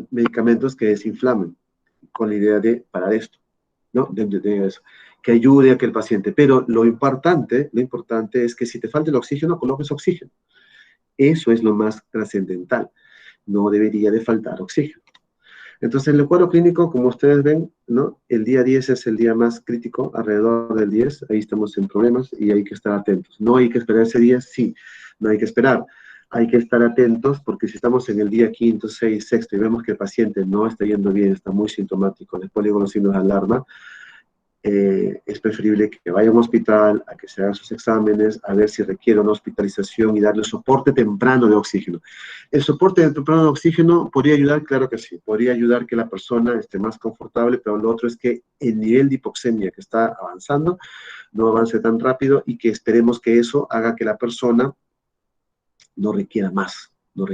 medicamentos que desinflamen, con la idea de parar esto, ¿no? De eso, que ayude a que el paciente, pero lo importante es que si te falta el oxígeno, coloques oxígeno. Eso es lo más trascendental. No debería de faltar oxígeno. Entonces, en el cuadro clínico, como ustedes ven, ¿no? El día 10 es el día más crítico, alrededor del 10, ahí estamos en problemas y hay que estar atentos. No hay que esperar ese día, sí, no hay que esperar. Hay que estar atentos porque si estamos en el día 5, 6, 6 y vemos que el paciente no está yendo bien, está muy sintomático, después le digo los signos de alarma, es preferible que vaya a un hospital, a que se hagan sus exámenes, a ver si requiere una hospitalización y darle soporte temprano de oxígeno. ¿El soporte temprano de oxígeno podría ayudar? Claro que sí, podría ayudar que la persona esté más confortable, pero lo otro es que el nivel de hipoxemia que está avanzando no avance tan rápido y que esperemos que eso haga que la persona no requiera más, ¿no?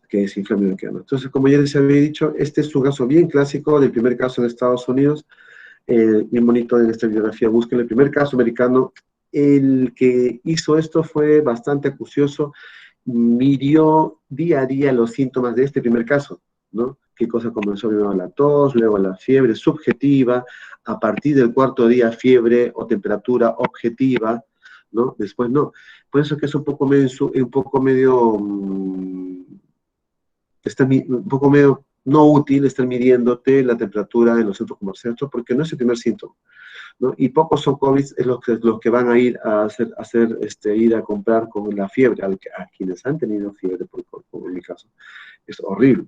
Que desinflame y requiera más. Entonces, como ya les había dicho, este es un caso bien clásico del primer caso en Estados Unidos, bien bonito en esta bibliografía, busquen el primer caso americano. El que hizo esto fue bastante acucioso, midió día a día los síntomas de este primer caso, ¿no? Qué cosa comenzó primero la tos, luego la fiebre subjetiva, a partir del cuarto día fiebre o temperatura objetiva, ¿no? Después no. Por eso que es un poco medio un poco medio no útil estar midiéndote la temperatura en los centros comerciales, porque no es el primer síntoma, ¿no? Y pocos son COVID es los que van a ir a ir a comprar con la fiebre, a quienes han tenido fiebre, como en mi caso. Es horrible.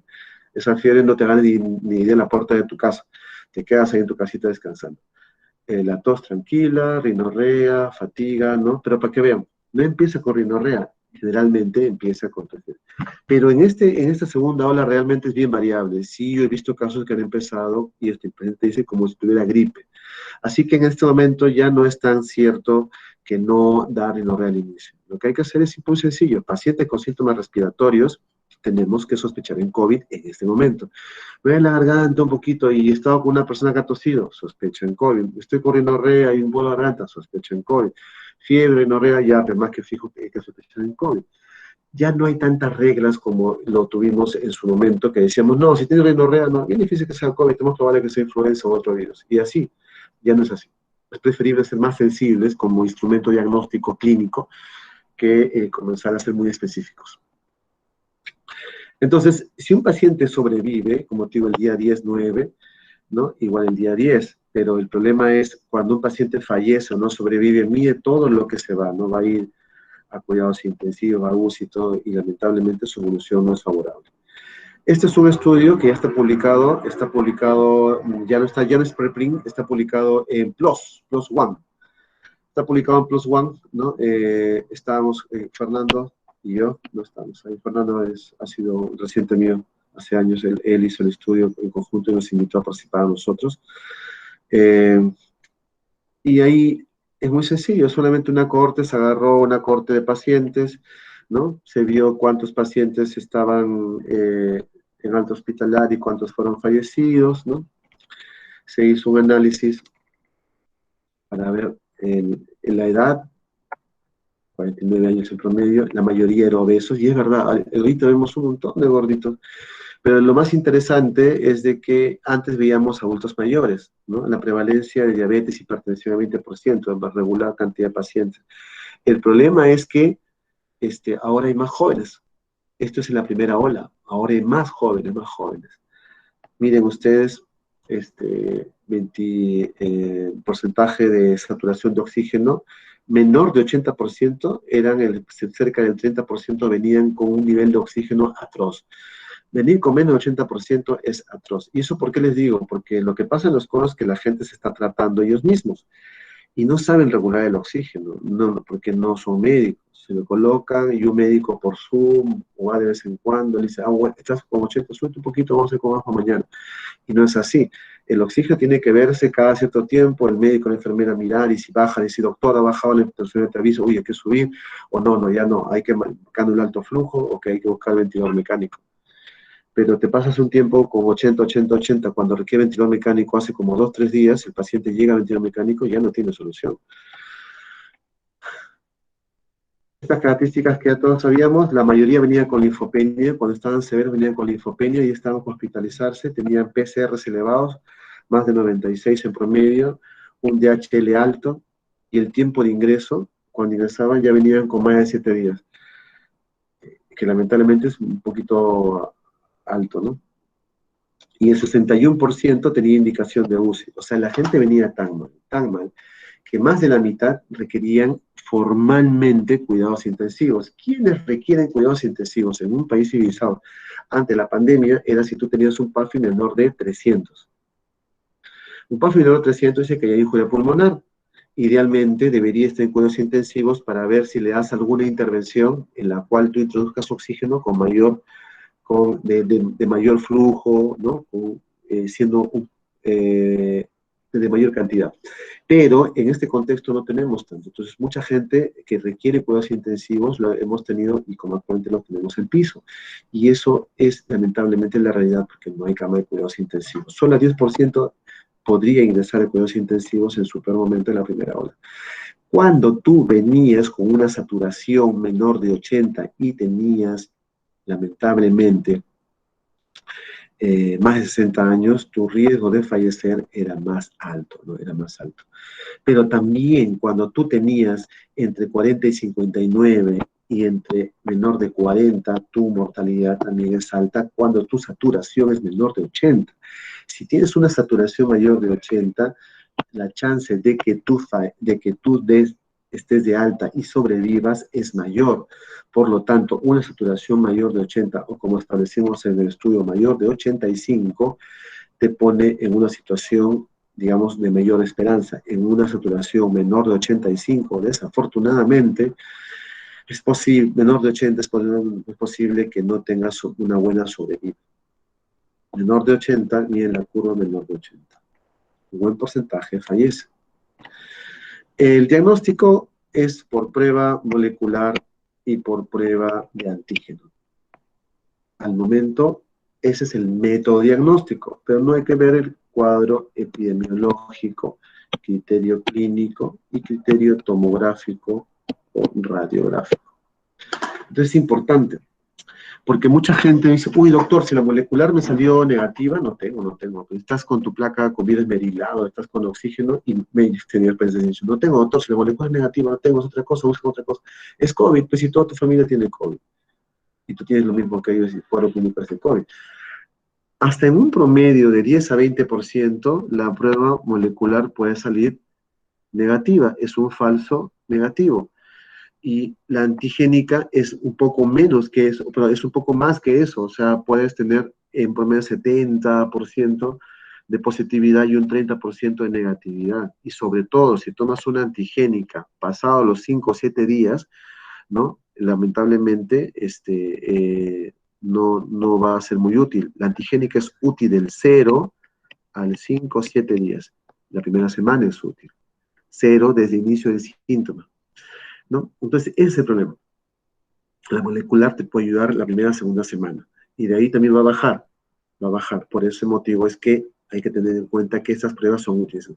Esa fiebre no te gana ni de la puerta de tu casa. Te quedas ahí en tu casita descansando. La tos tranquila, rinorrea, fatiga, ¿no? Pero para que vean, no empieza con rinorrea, generalmente empieza con fiebre. Pero en esta segunda ola realmente es bien variable. Sí, yo he visto casos que han empezado y este paciente dice como si tuviera gripe. Así que en este momento ya no es tan cierto que no da rinorrea al inicio. Lo que hay que hacer es muy sencillo. Paciente con síntomas respiratorios, tenemos que sospechar en COVID en este momento. Me duele la garganta un poquito y he estado con una persona que ha tosido, sospecho en COVID. Estoy con rinorrea y un vuelo de garganta, sospecho en COVID. Fiebre, rinorrea, ya, pero más que fijo que hay que sospechar en COVID. Ya no hay tantas reglas como lo tuvimos en su momento, que decíamos, no, si tiene rinorrea, no, bien difícil que sea COVID, es más probable que sea influenza o otro virus. Y así, ya no es así. Es preferible ser más sensibles como instrumento diagnóstico clínico que comenzar a ser muy específicos. Entonces, si un paciente sobrevive, como te digo, el día 10, 9, ¿no? Igual el día 10, pero el problema es cuando un paciente fallece o no sobrevive, mide todo lo que se va, ¿no? Va a ir a cuidados intensivos, a UCI y todo, y lamentablemente su evolución no es favorable. Este es un estudio que ya está publicado, ya no es preprint, está publicado en PLOS ONE. Está publicado en PLOS ONE, ¿no? Estábamos, Fernando y yo, no estamos ahí. Fernando ha sido un reciente mío, hace años, él hizo el estudio en conjunto y nos invitó a participar a nosotros. Y ahí es muy sencillo, solamente se agarró una cohorte de pacientes, ¿no? Se vio cuántos pacientes estaban en alta hospitalaria y cuántos fueron fallecidos, ¿no? Se hizo un análisis para ver en la edad, 49 años en promedio, la mayoría eran obesos, y es verdad, ahorita vemos un montón de gorditos, pero lo más interesante es de que antes veíamos adultos mayores, ¿no? La prevalencia de diabetes y hipertensión a 20%, en regular cantidad de pacientes. El problema es que ahora hay más jóvenes. Esto es en la primera ola. Ahora hay más jóvenes, más jóvenes. Miren ustedes, porcentaje de saturación de oxígeno menor de 80%, cerca del 30% venían con un nivel de oxígeno atroz. Venir con menos de 80% es atroz. ¿Y eso por qué les digo? Porque lo que pasa en los coros es que la gente se está tratando ellos mismos y no saben regular el oxígeno, no, porque no son médicos. Se lo colocan y un médico por Zoom o de vez en cuando le dice, bueno, estás con 80, suelta un poquito, vamos a ir con bajo mañana. Y no es así. El oxígeno tiene que verse cada cierto tiempo, el médico, la enfermera mirar, y si baja, decir, doctor, ha bajado la presión, te aviso, uy, hay que subir, o no, ya no, hay que marcar un alto flujo, o que hay que buscar ventilador mecánico. Pero te pasas un tiempo con 80, cuando requiere ventilador mecánico hace como 2 o 3 días, el paciente llega a ventilador mecánico y ya no tiene solución. Estas características que ya todos sabíamos, la mayoría venían con linfopenia, cuando estaban severos venían con linfopenia y estaban por hospitalizarse, tenían PCRs elevados, más de 96 en promedio, un DHL alto, y el tiempo de ingreso, cuando ingresaban ya venían con más de 7 días, que lamentablemente es un poquito alto, ¿no? Y el 61% tenía indicación de UCI. O sea, la gente venía tan mal, que más de la mitad requerían formalmente cuidados intensivos. ¿Quiénes requieren cuidados intensivos en un país civilizado? Ante la pandemia era si tú tenías un PAFI menor de 300. Un PAFI menor de 300 dice que hay injuria pulmonar. Idealmente debería estar en cuidados intensivos para ver si le das alguna intervención en la cual tú introduzcas oxígeno de mayor flujo, ¿no? Siendo de mayor cantidad. Pero en este contexto no tenemos tanto. Entonces, mucha gente que requiere cuidados intensivos lo hemos tenido y como actualmente lo tenemos en piso. Y eso es lamentablemente la realidad porque no hay cama de cuidados intensivos. Solo el 10% podría ingresar a cuidados intensivos en su peor momento en la primera ola. Cuando tú venías con una saturación menor de 80 y tenías lamentablemente, más de 60 años, tu riesgo de fallecer era más alto, ¿no? Era más alto. Pero también cuando tú tenías entre 40 y 59 y entre menor de 40, tu mortalidad también es alta cuando tu saturación es menor de 80. Si tienes una saturación mayor de 80, la chance de que tú estés de alta y sobrevivas es mayor. Por lo tanto, una saturación mayor de 80, o como establecimos en el estudio, mayor de 85, te pone en una situación, digamos, de mayor esperanza. En una saturación menor de 85, desafortunadamente, es posible, menor de 80 es posible que no tengas una buena sobrevida. Menor de 80, ni en la curva menor de 80. Un buen porcentaje fallece. El diagnóstico es por prueba molecular y por prueba de antígeno. Al momento, ese es el método diagnóstico, pero no hay que ver el cuadro epidemiológico, criterio clínico y criterio tomográfico o radiográfico. Entonces es importante, porque mucha gente dice, uy doctor, si la molecular me salió negativa, no tengo. Estás con tu placa con virus esmerilado, estás con oxígeno y me tenía dicho, no tengo doctor, si la molecular es negativa, no tengo, es otra cosa, busca otra cosa. Es COVID, pues si toda tu familia tiene COVID. Y tú tienes lo mismo que ellos y cuadro clínico de COVID. Hasta en un promedio de 10 a 20%, la prueba molecular puede salir negativa, es un falso negativo. y la antigénica es un poco menos que eso, pero es un poco más que eso, o sea, puedes tener en promedio 70% de positividad y un 30% de negatividad. Y sobre todo, si tomas una antigénica pasado los 5 o 7 días, ¿no? Lamentablemente, no va a ser muy útil. La antigénica es útil del 0 al 5 o 7 días. La primera semana es útil. 0 desde el inicio del síntoma, ¿no? Entonces, ese es el problema. La molecular te puede ayudar la primera, segunda semana. Y de ahí también va a bajar. Va a bajar. Por ese motivo es que hay que tener en cuenta que estas pruebas son útiles.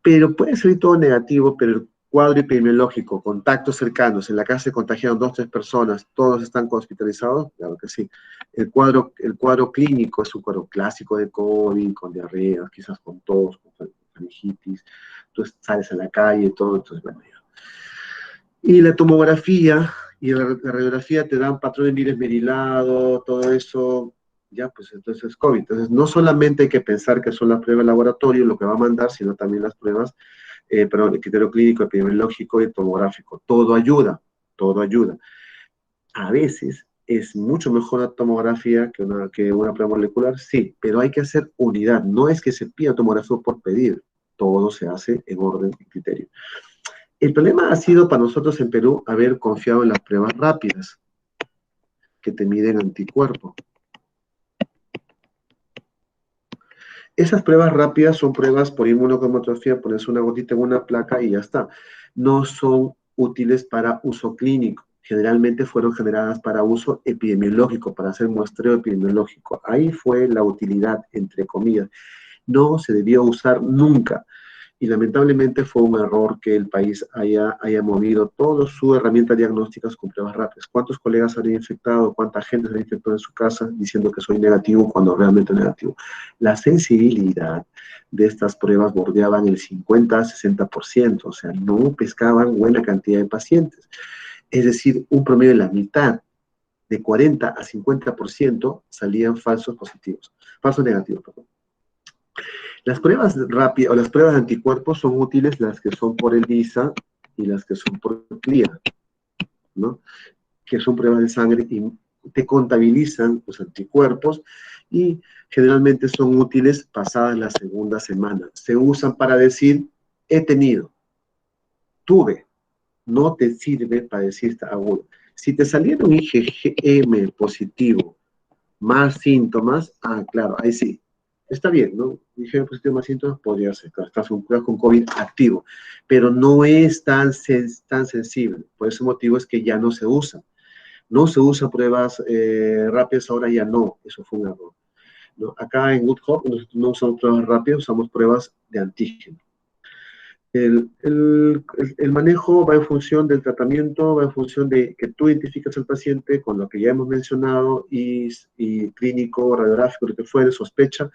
Pero puede salir todo negativo, pero el cuadro epidemiológico, contactos cercanos, en la casa se contagiaron 2 o 3 personas, todos están hospitalizados, claro que sí. El cuadro clínico es un cuadro clásico de COVID, con diarrea, quizás con tos, con faringitis, entonces sales a la calle, todo, entonces bueno, ya. Y la tomografía y la radiografía te dan patrón de virus merilado, todo eso, ya, pues entonces es COVID. Entonces, no solamente hay que pensar que son las pruebas de laboratorio lo que va a mandar, sino también las pruebas, el criterio clínico, epidemiológico y tomográfico. Todo ayuda, todo ayuda. A veces es mucho mejor la tomografía que una prueba molecular, sí, pero hay que hacer unidad. No es que se pida tomografía por pedir, todo se hace en orden y criterio. El problema ha sido para nosotros en Perú haber confiado en las pruebas rápidas, que te miden anticuerpos. Esas pruebas rápidas son pruebas por inmunocromatografía, pones una gotita en una placa y ya está. No son útiles para uso clínico. Generalmente fueron generadas para uso epidemiológico, para hacer muestreo epidemiológico. Ahí fue la utilidad, entre comillas. No se debió usar nunca. Y lamentablemente fue un error que el país haya movido todas sus herramientas diagnósticas con pruebas rápidas. ¿Cuántos colegas han infectado? ¿Cuánta gente se ha infectado en su casa diciendo que soy negativo cuando realmente negativo? La sensibilidad de estas pruebas bordeaban el 50-60%, o sea, no pescaban buena cantidad de pacientes. Es decir, un promedio de la mitad, de 40 a 50% salían falsos negativos, perdón. Las pruebas rápidas o las pruebas de anticuerpos son útiles las que son por ELISA y las que son por CLIA, ¿no? Que son pruebas de sangre y te contabilizan los anticuerpos y generalmente son útiles pasadas la segunda semana. Se usan para decir, he tenido, tuve, no te sirve para decir está agudo. Si te saliera un IgM positivo más síntomas, claro, ahí sí. Está bien, ¿no? IgM positivo más síntomas podría ser, claro, estás con COVID activo, pero no es tan sensible. Por ese motivo es que ya no se usa. No se usa pruebas rápidas, ahora ya no. Eso fue un error, ¿no? Acá en Good Hope nosotros no usamos pruebas rápidas, usamos pruebas de antígeno. El manejo va en función del tratamiento, va en función de que tú identificas al paciente con lo que ya hemos mencionado y clínico, radiográfico, lo que fuere, sospecha,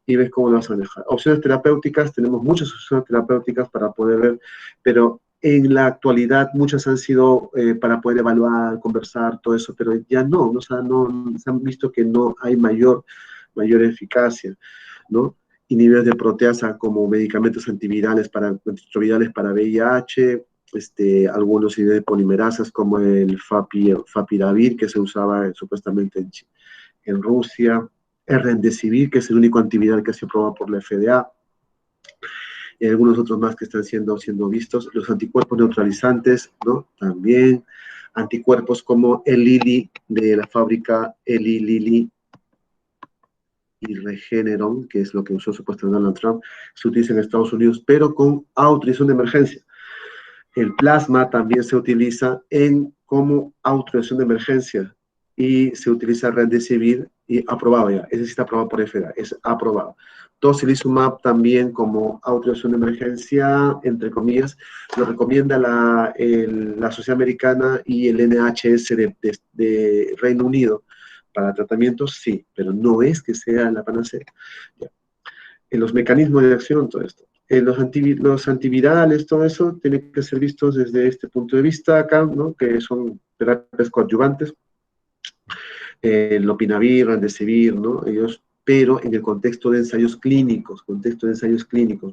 y ves cómo lo vas a manejar. Opciones terapéuticas, tenemos muchas opciones terapéuticas para poder ver, pero en la actualidad muchas han sido para poder evaluar, conversar, todo eso, pero ya no, o sea, no se han visto que no hay mayor eficacia, ¿no? Inhibidores de proteasa como medicamentos antivirales para VIH, algunos inhibidores de polimerasas como el fapiravir, que se usaba supuestamente en Rusia, el remdesivir, que es el único antiviral que se aprueba por la FDA, y algunos otros más que están siendo vistos. Los anticuerpos neutralizantes, ¿no? También anticuerpos como el Lilly de la fábrica Eli Lilly y Regeneron, que es lo que usó supuestamente Donald Trump, se utiliza en Estados Unidos, pero con autorización de emergencia. El plasma también se utiliza como autorización de emergencia y se utiliza remdesivir y aprobado ya. Ese sí está aprobado por FDA, es aprobado. Tocilizumab también como autorización de emergencia, entre comillas, lo recomienda la Sociedad Americana y el NHS de Reino Unido. Para tratamientos, sí, pero no es que sea la panacea. Ya. En los mecanismos de acción, todo esto. Los antivirales, todo eso, tiene que ser vistos desde este punto de vista acá, ¿no? Que son terapias coadyuvantes. Lopinavir, remdesivir, ¿no? Pero en el contexto de ensayos clínicos,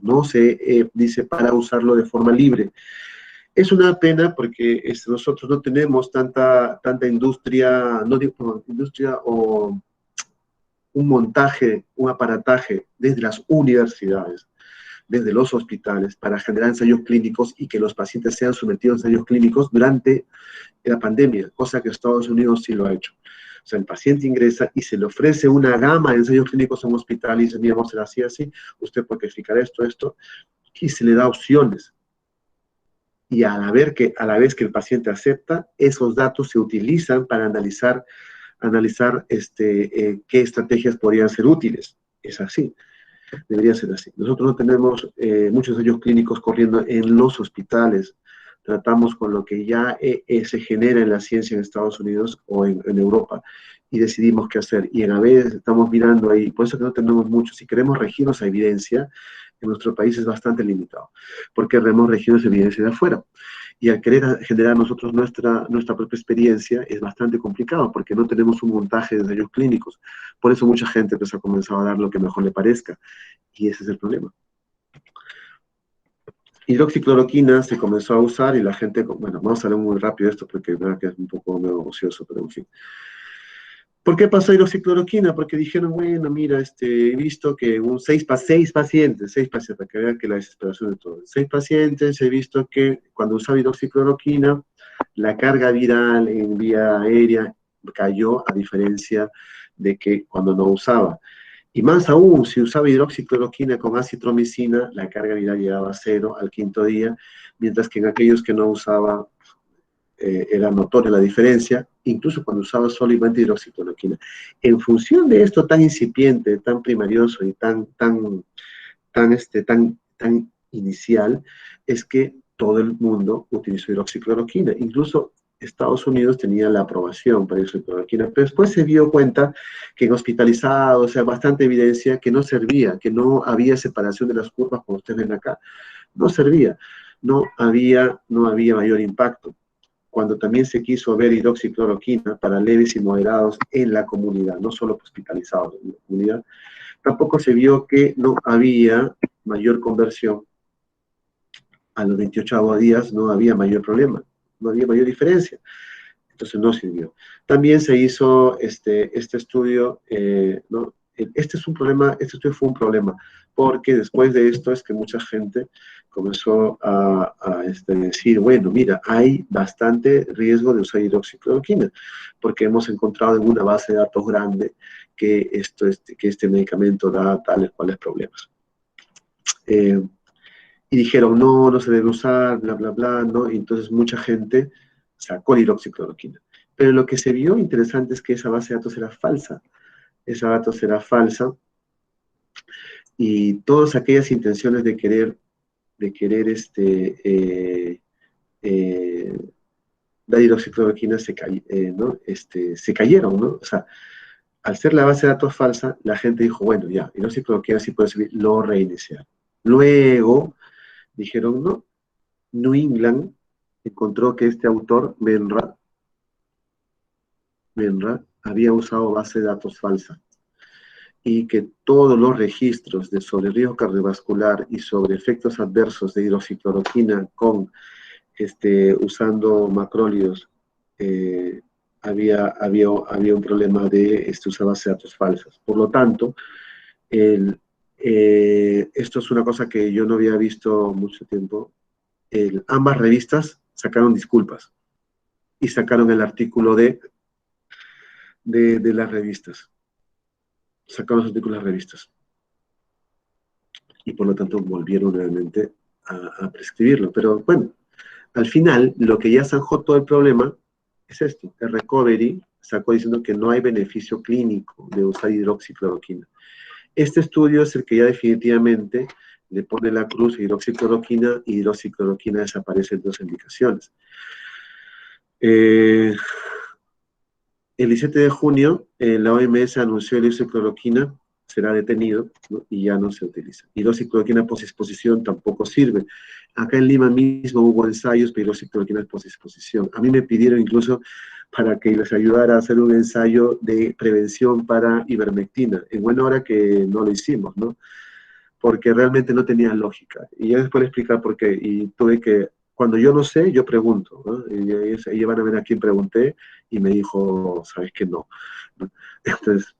no se dice para usarlo de forma libre. Es una pena porque nosotros no tenemos tanta industria, no digo industria o un montaje, un aparataje desde las universidades, desde los hospitales, para generar ensayos clínicos y que los pacientes sean sometidos a ensayos clínicos durante la pandemia, cosa que Estados Unidos sí lo ha hecho. O sea, el paciente ingresa y se le ofrece una gama de ensayos clínicos en un hospital y dice, mira, vamos a hacer así, usted puede explicar esto, y se le da opciones. Y a la vez que el paciente acepta, esos datos se utilizan para analizar qué estrategias podrían ser útiles. Es así, debería ser así. Nosotros no tenemos muchos ensayos clínicos corriendo en los hospitales. Tratamos con lo que ya se genera en la ciencia en Estados Unidos o en Europa y decidimos qué hacer. Y a veces estamos mirando ahí, por eso que no tenemos mucho. Si queremos regirnos a evidencia, en nuestro país es bastante limitado, porque queremos regirnos a evidencia de afuera. Y al querer generar nosotros nuestra propia experiencia es bastante complicado, porque no tenemos un montaje de ensayos clínicos. Por eso mucha gente pues, ha comenzado a dar lo que mejor le parezca. Y ese es el problema. Hidroxicloroquina se comenzó a usar y la gente, bueno, vamos a hablar muy rápido de esto porque verdad que es un poco medio ocioso, pero en fin. ¿Por qué pasó hidroxicloroquina? Porque dijeron, bueno, mira, he visto que seis pacientes, para que vean que la desesperación de todos, 6 pacientes, he visto que cuando usaba hidroxicloroquina, la carga viral en vía aérea cayó a diferencia de que cuando no usaba. Y más aún, si usaba hidroxicloroquina con acitromicina, la carga viral llegaba a 0 al 5º día, mientras que en aquellos que no usaba era notoria la diferencia, incluso cuando usaba solamente hidroxicloroquina. En función de esto tan incipiente, tan primarioso y tan inicial, es que todo el mundo utilizó hidroxicloroquina. Incluso Estados Unidos tenía la aprobación para hidroxicloroquina, pero después se dio cuenta que en hospitalizados, o sea, bastante evidencia que no servía, que no había separación de las curvas, como ustedes ven acá. No servía, no había mayor impacto. Cuando también se quiso ver hidroxicloroquina para leves y moderados en la comunidad, no solo hospitalizados en la comunidad, tampoco se vio que no había mayor conversión. A los 28 días no había mayor problema, no había mayor diferencia. Entonces no sirvió. También se hizo este estudio, ¿no? Este estudio fue un problema, porque después de esto es que mucha gente comenzó a decir, bueno, mira, hay bastante riesgo de usar hidroxicloroquina, porque hemos encontrado en una base de datos grande que este medicamento da tales cuales problemas. Y dijeron, no se debe usar, bla, bla, bla, ¿no? Y entonces mucha gente sacó la hidroxicloroquina. Pero lo que se vio interesante es que esa base de datos era falsa. Esa datos era falsa y todas aquellas intenciones de querer dar hidroxicloroquina se cayeron, ¿no? O sea, al ser la base de datos falsa, la gente dijo, bueno, ya, hidroxicloroquina sí puede servir, lo reiniciaron. Luego dijeron, no, New England encontró que este autor, Menra, había usado base de datos falsa y que todos los registros sobre riesgo cardiovascular y sobre efectos adversos de hidroxicloroquina usando macrólidos, había un problema de usar base de datos falsas. Por lo tanto, esto es una cosa que yo no había visto mucho tiempo. Ambas revistas sacaron disculpas y sacaron el artículo de las revistas. Sacaron los artículos de las revistas. Y por lo tanto volvieron nuevamente a prescribirlo. Pero bueno, al final, lo que ya zanjó todo el problema es esto. El Recovery sacó diciendo que no hay beneficio clínico de usar hidroxicloroquina. Este estudio es el que ya definitivamente le pone la cruz a hidroxicloroquina y hidroxicloroquina desaparece en 2 indicaciones. El 17 de junio, la OMS anunció que la hidroxicloroquina será detenido, ¿no? Y ya no se utiliza. Hidroxicloroquina posexposición tampoco sirve. Acá en Lima mismo hubo ensayos, pero hidroxicloroquina posexposición. A mí me pidieron incluso para que les ayudara a hacer un ensayo de prevención para ivermectina. En buena hora que no lo hicimos, ¿no? Porque realmente no tenía lógica. Y ya después le explicar por qué. Y tuve que cuando yo no sé, yo pregunto, ¿no? Y ahí van a ver a quién pregunté, y me dijo, ¿sabes qué? No. Entonces,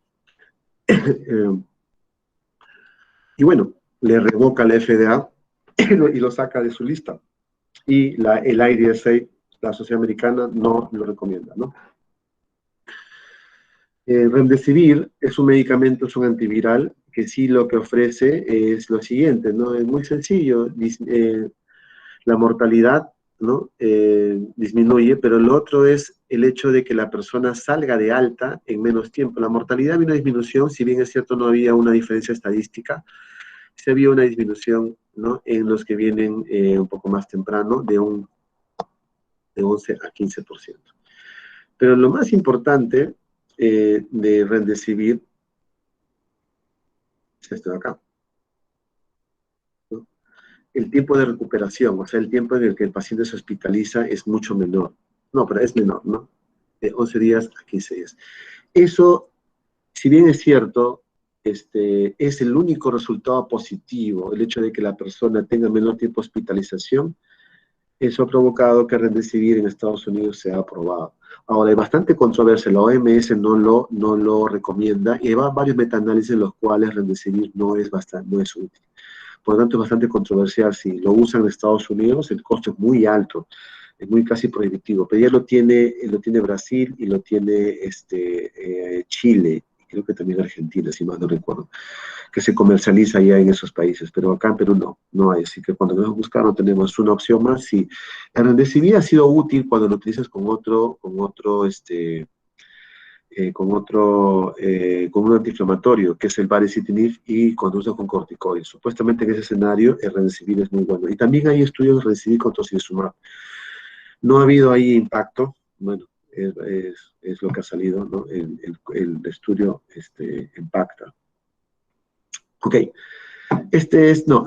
y bueno, le revoca la FDA y lo saca de su lista. Y el IDSA, la Sociedad Americana, no lo recomienda, ¿no? Remdesivir es un medicamento, es un antiviral, que sí lo que ofrece es lo siguiente, ¿no? Es muy sencillo, la mortalidad, ¿no? Disminuye, pero lo otro es el hecho de que la persona salga de alta en menos tiempo. La mortalidad había una disminución, si bien es cierto no había una diferencia estadística, se vio una disminución, ¿no? En los que vienen un poco más temprano, de 11 a 15%. Pero lo más importante de Remdesivir es esto de acá, ¿no? El tiempo de recuperación, o sea, el tiempo en el que el paciente se hospitaliza es mucho menor. No, pero es menor, ¿no? De 11 días a 15 días. Eso, si bien es cierto, es el único resultado positivo, el hecho de que la persona tenga menor tiempo de hospitalización. Eso ha provocado que Remdesivir en Estados Unidos sea aprobado. Ahora, hay bastante controversia, la OMS no lo recomienda, y hay varios metaanálisis en los cuales Remdesivir no es útil. Por lo tanto, es bastante controversial. Si lo usan en Estados Unidos, el costo es muy alto, es muy casi prohibitivo. Pero ya lo tiene Brasil y lo tiene Chile, y creo que también Argentina, si mal no recuerdo, que se comercializa ya en esos países, pero acá en Perú no hay, así que cuando nos buscar no tenemos una opción más. Sí, el Remdesivir ha sido útil cuando lo utilizas con un antiinflamatorio, que es el baricitinib, y cuando usas con corticoides. Supuestamente en ese escenario el Remdesivir es muy bueno. Y también hay estudios de Remdesivir con tocilizumab. No ha habido ahí impacto, bueno, es lo que ha salido, ¿no? El estudio impacta. Ok,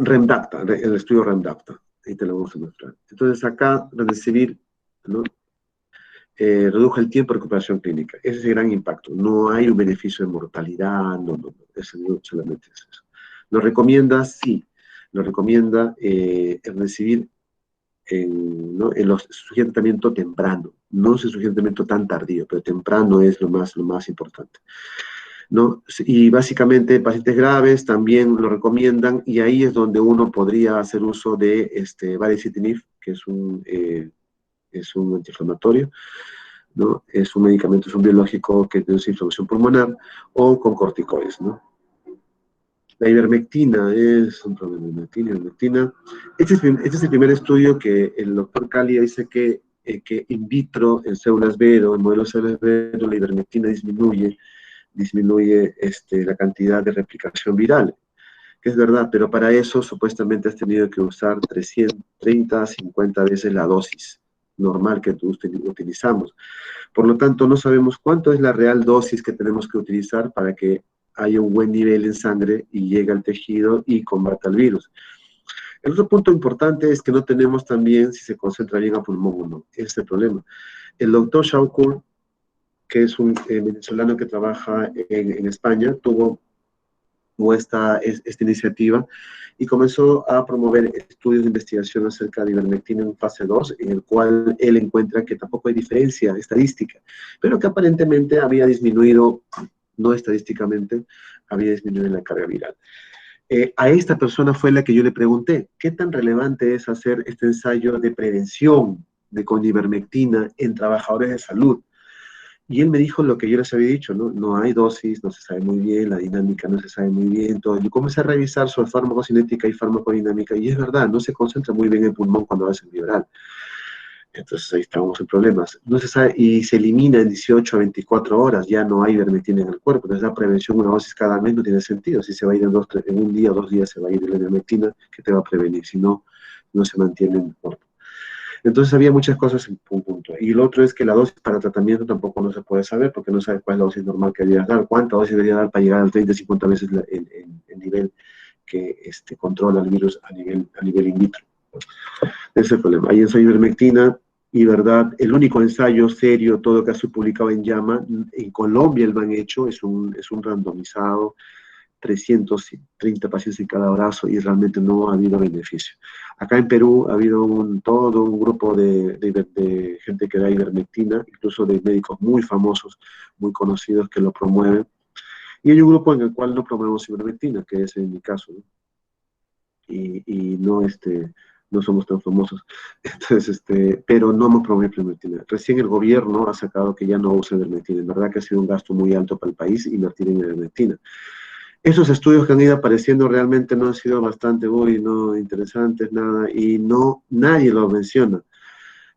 Remdacta, el estudio Remdacta, ahí te lo vamos a mostrar. Entonces acá, Remdesivir, ¿no? Redujo el tiempo de recuperación clínica. Ese es el gran impacto. No hay un beneficio de mortalidad, no, solamente es eso. ¿Lo recomienda? Sí. Lo recomienda recibir en su tratamiento temprano. No es su tratamiento tan tardío, pero temprano es lo más importante, ¿no? Y básicamente pacientes graves también lo recomiendan, y ahí es donde uno podría hacer uso de baricitinib, que es un antiinflamatorio, ¿no? Es un medicamento, es un biológico que produce inflamación pulmonar, o con corticoides, ¿no? La ivermectina es un problema. Ivermectina. Este es el primer estudio que el doctor Kalia dice que in vitro, en células Vero, en modelos de células Vero, la ivermectina disminuye la cantidad de replicación viral, que es verdad, pero para eso supuestamente has tenido que usar 330, 50 veces la dosis normal que utilizamos. Por lo tanto, no sabemos cuánto es la real dosis que tenemos que utilizar para que haya un buen nivel en sangre y llegue al tejido y combata el virus. El otro punto importante es que no tenemos también si se concentra bien a pulmón o no. Ese es el problema. El doctor Shaukur, que es un venezolano que trabaja en España, tuvo esta iniciativa y comenzó a promover estudios de investigación acerca de ivermectina en fase 2, en el cual él encuentra que tampoco hay diferencia estadística, pero que aparentemente había disminuido, no estadísticamente, había disminuido la carga viral. A esta persona fue la que yo le pregunté, ¿qué tan relevante es hacer este ensayo de prevención con ivermectina en trabajadores de salud? Y él me dijo lo que yo les había dicho, ¿no? No hay dosis, no se sabe muy bien, la dinámica no se sabe muy bien, todo. Yo comencé a revisar sobre farmacocinética y farmacodinámica, y es verdad, no se concentra muy bien el pulmón cuando hace el viral. Entonces ahí estamos en problemas. No se sabe, y se elimina en 18 a 24 horas, ya no hay ivermectina en el cuerpo. Entonces la prevención, una dosis cada mes, no tiene sentido. Si se va a ir en un día o 2 días, se va a ir la ivermectina, que te va a prevenir, si no, no se mantiene en el cuerpo. Entonces había muchas cosas en un punto. Y lo otro es que la dosis para tratamiento tampoco no se puede saber, porque no sabes cuál es la dosis normal que deberías dar, cuánta dosis deberías dar para llegar al 30, 50 veces el nivel que controla el virus a nivel in vitro. Ese es el problema. Hay ensayo de ivermectina, y verdad, el único ensayo serio, todo que ha sido publicado en JAMA, en Colombia lo han hecho, es un randomizado, 330 pacientes en cada brazo y realmente no ha habido beneficio. Acá en Perú ha habido todo un grupo de gente que da ivermectina, incluso de médicos muy famosos, muy conocidos que lo promueven. Y hay un grupo en el cual no promovemos ivermectina, que es en mi caso, ¿no? Y no, no somos tan famosos. Entonces, pero no hemos promovido ivermectina. Recién el gobierno ha sacado que ya no usa ivermectina. En verdad que ha sido un gasto muy alto para el país invertir en ivermectina. Esos estudios que han ido apareciendo realmente no han sido bastante no interesantes, nada, y no, nadie lo menciona.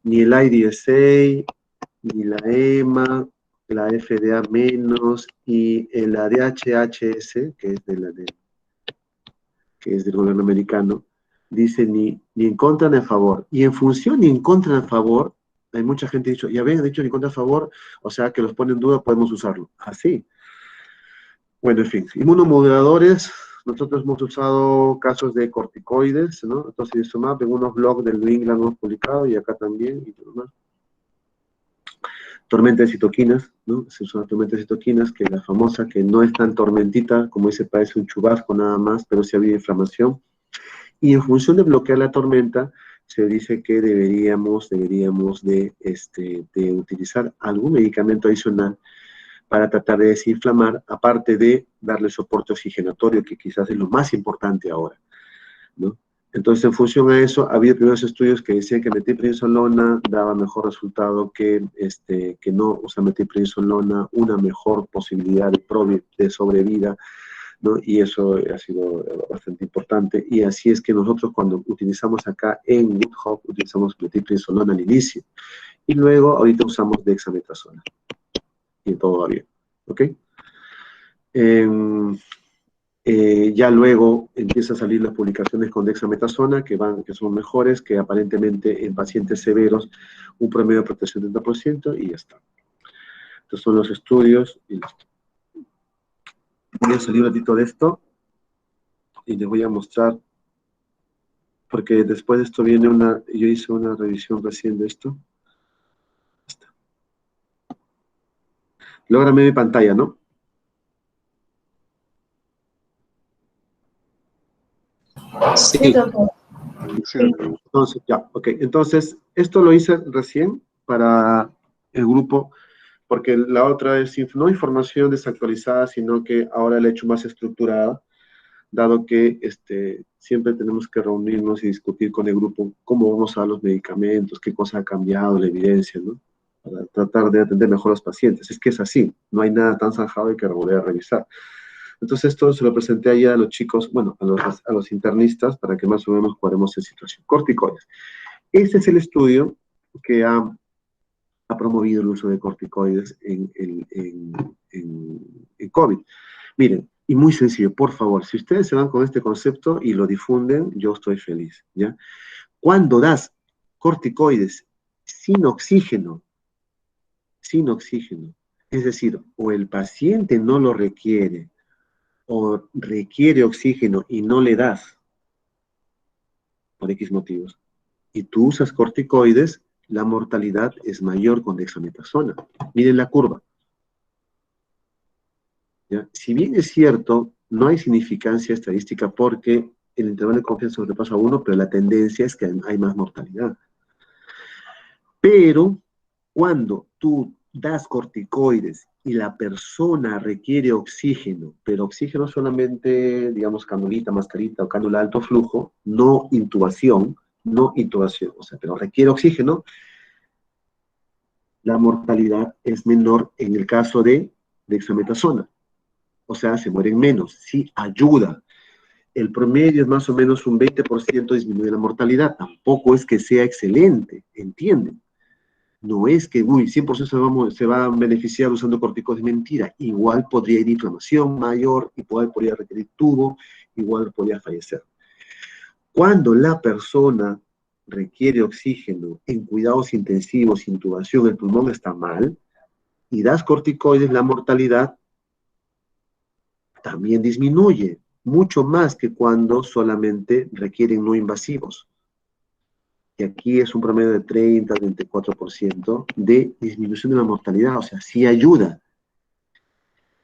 Ni el IDSA, ni la EMA, la FDA menos, y la DHHS, que es del gobierno americano, dice ni en contra ni a favor. Y en función ni en contra ni a favor, hay mucha gente que ha dicho, ya ven, de hecho ni en contra ni a favor, o sea que los pone en duda, podemos usarlo. Así. Bueno, en fin, inmunomoduladores, nosotros hemos usado casos de corticoides, ¿no? Entonces, en unos blogs del New England hemos publicado, y acá también, y todo más. Tormenta de citoquinas, ¿no? Se usa una tormenta de citoquinas, que es la famosa, que no es tan tormentita, como dice, parece un chubasco nada más, pero sí había inflamación. Y en función de bloquear la tormenta, se dice que deberíamos de utilizar algún medicamento adicional para tratar de desinflamar, aparte de darle soporte oxigenatorio, que quizás es lo más importante ahora, ¿no? Entonces, en función a eso, había primeros estudios que decían que metilprednisolona daba mejor resultado que no usar metilprednisolona, una mejor posibilidad de sobrevida, ¿no? Y eso ha sido bastante importante. Y así es que nosotros, cuando utilizamos acá en GitHub, utilizamos metilprednisolona al inicio. Y luego, ahorita usamos dexametasona. Y todo va bien, ¿ok? Ya luego empiezan a salir las publicaciones con dexametasona, que son mejores, que aparentemente en pacientes severos un promedio de protección de 30%, y ya está. Estos son los estudios, y listo. Voy a salir un ratito de esto, y les voy a mostrar, porque después de esto viene yo hice una revisión recién de esto. Lógrame mi pantalla, ¿no? Sí, doctor. Sí, doctor. Entonces, ya, ok. Entonces, esto lo hice recién para el grupo, porque la otra es no información desactualizada, sino que ahora la he hecho más estructurada, dado que siempre tenemos que reunirnos y discutir con el grupo cómo vamos a los medicamentos, qué cosa ha cambiado, la evidencia, ¿no? Para tratar de atender mejor a los pacientes. Es que es así, no hay nada tan zanjado y que volver a revisar. Entonces esto se lo presenté ayer a los chicos, bueno, a los internistas, para que más o menos cuadremos en situación. Corticoides. Este es el estudio que ha promovido el uso de corticoides en COVID. Miren, y muy sencillo, por favor, si ustedes se van con este concepto y lo difunden, yo estoy feliz, ¿ya? Cuando das corticoides sin oxígeno, es decir, o el paciente no lo requiere, o requiere oxígeno y no le das, por X motivos, y tú usas corticoides, la mortalidad es mayor con dexametasona. Miren la curva. ¿Ya? Si bien es cierto, no hay significancia estadística porque el intervalo de confianza sobrepasa a 1, pero la tendencia es que hay más mortalidad. Pero cuando tú das corticoides y la persona requiere oxígeno, pero oxígeno solamente, digamos, canulita, mascarita o cánula de alto flujo, no intubación, o sea, pero requiere oxígeno, la mortalidad es menor en el caso de dexametasona. O sea, se mueren menos, sí ayuda. El promedio es más o menos un 20% disminuye la mortalidad. Tampoco es que sea excelente, ¿entienden? No es que, 100% se va a beneficiar usando corticoides, mentira. Igual podría ir inflamación mayor, igual podría requerir tubo, igual podría fallecer. Cuando la persona requiere oxígeno en cuidados intensivos, intubación, el pulmón está mal, y das corticoides, la mortalidad también disminuye, mucho más que cuando solamente requieren no invasivos. Y aquí es un promedio de 30-34% de disminución de la mortalidad, o sea, sí ayuda.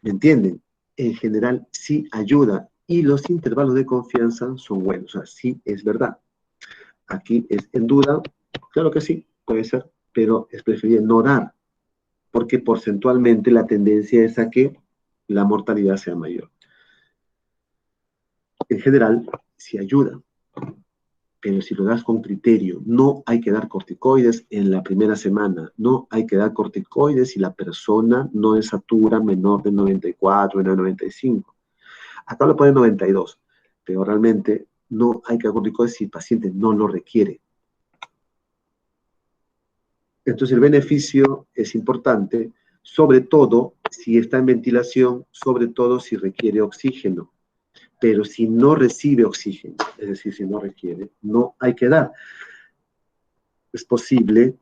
¿Me entienden? en general sí ayuda y los intervalos de confianza son buenos, o sea, sí es verdad. Aquí es en duda, claro que sí, puede ser, pero es preferible no dar, porque porcentualmente la tendencia es a que la mortalidad sea mayor. En general, sí ayuda, pero si lo das con criterio, no hay que dar corticoides en la primera semana, no hay que dar corticoides si la persona no es satura menor de 94, de 95. Acá lo pone 92, pero realmente no hay que dar corticoides si el paciente no lo requiere. Entonces el beneficio es importante, sobre todo si está en ventilación, sobre todo si requiere oxígeno. Pero si no recibe oxígeno, es decir, si no requiere, no hay que dar. Es posible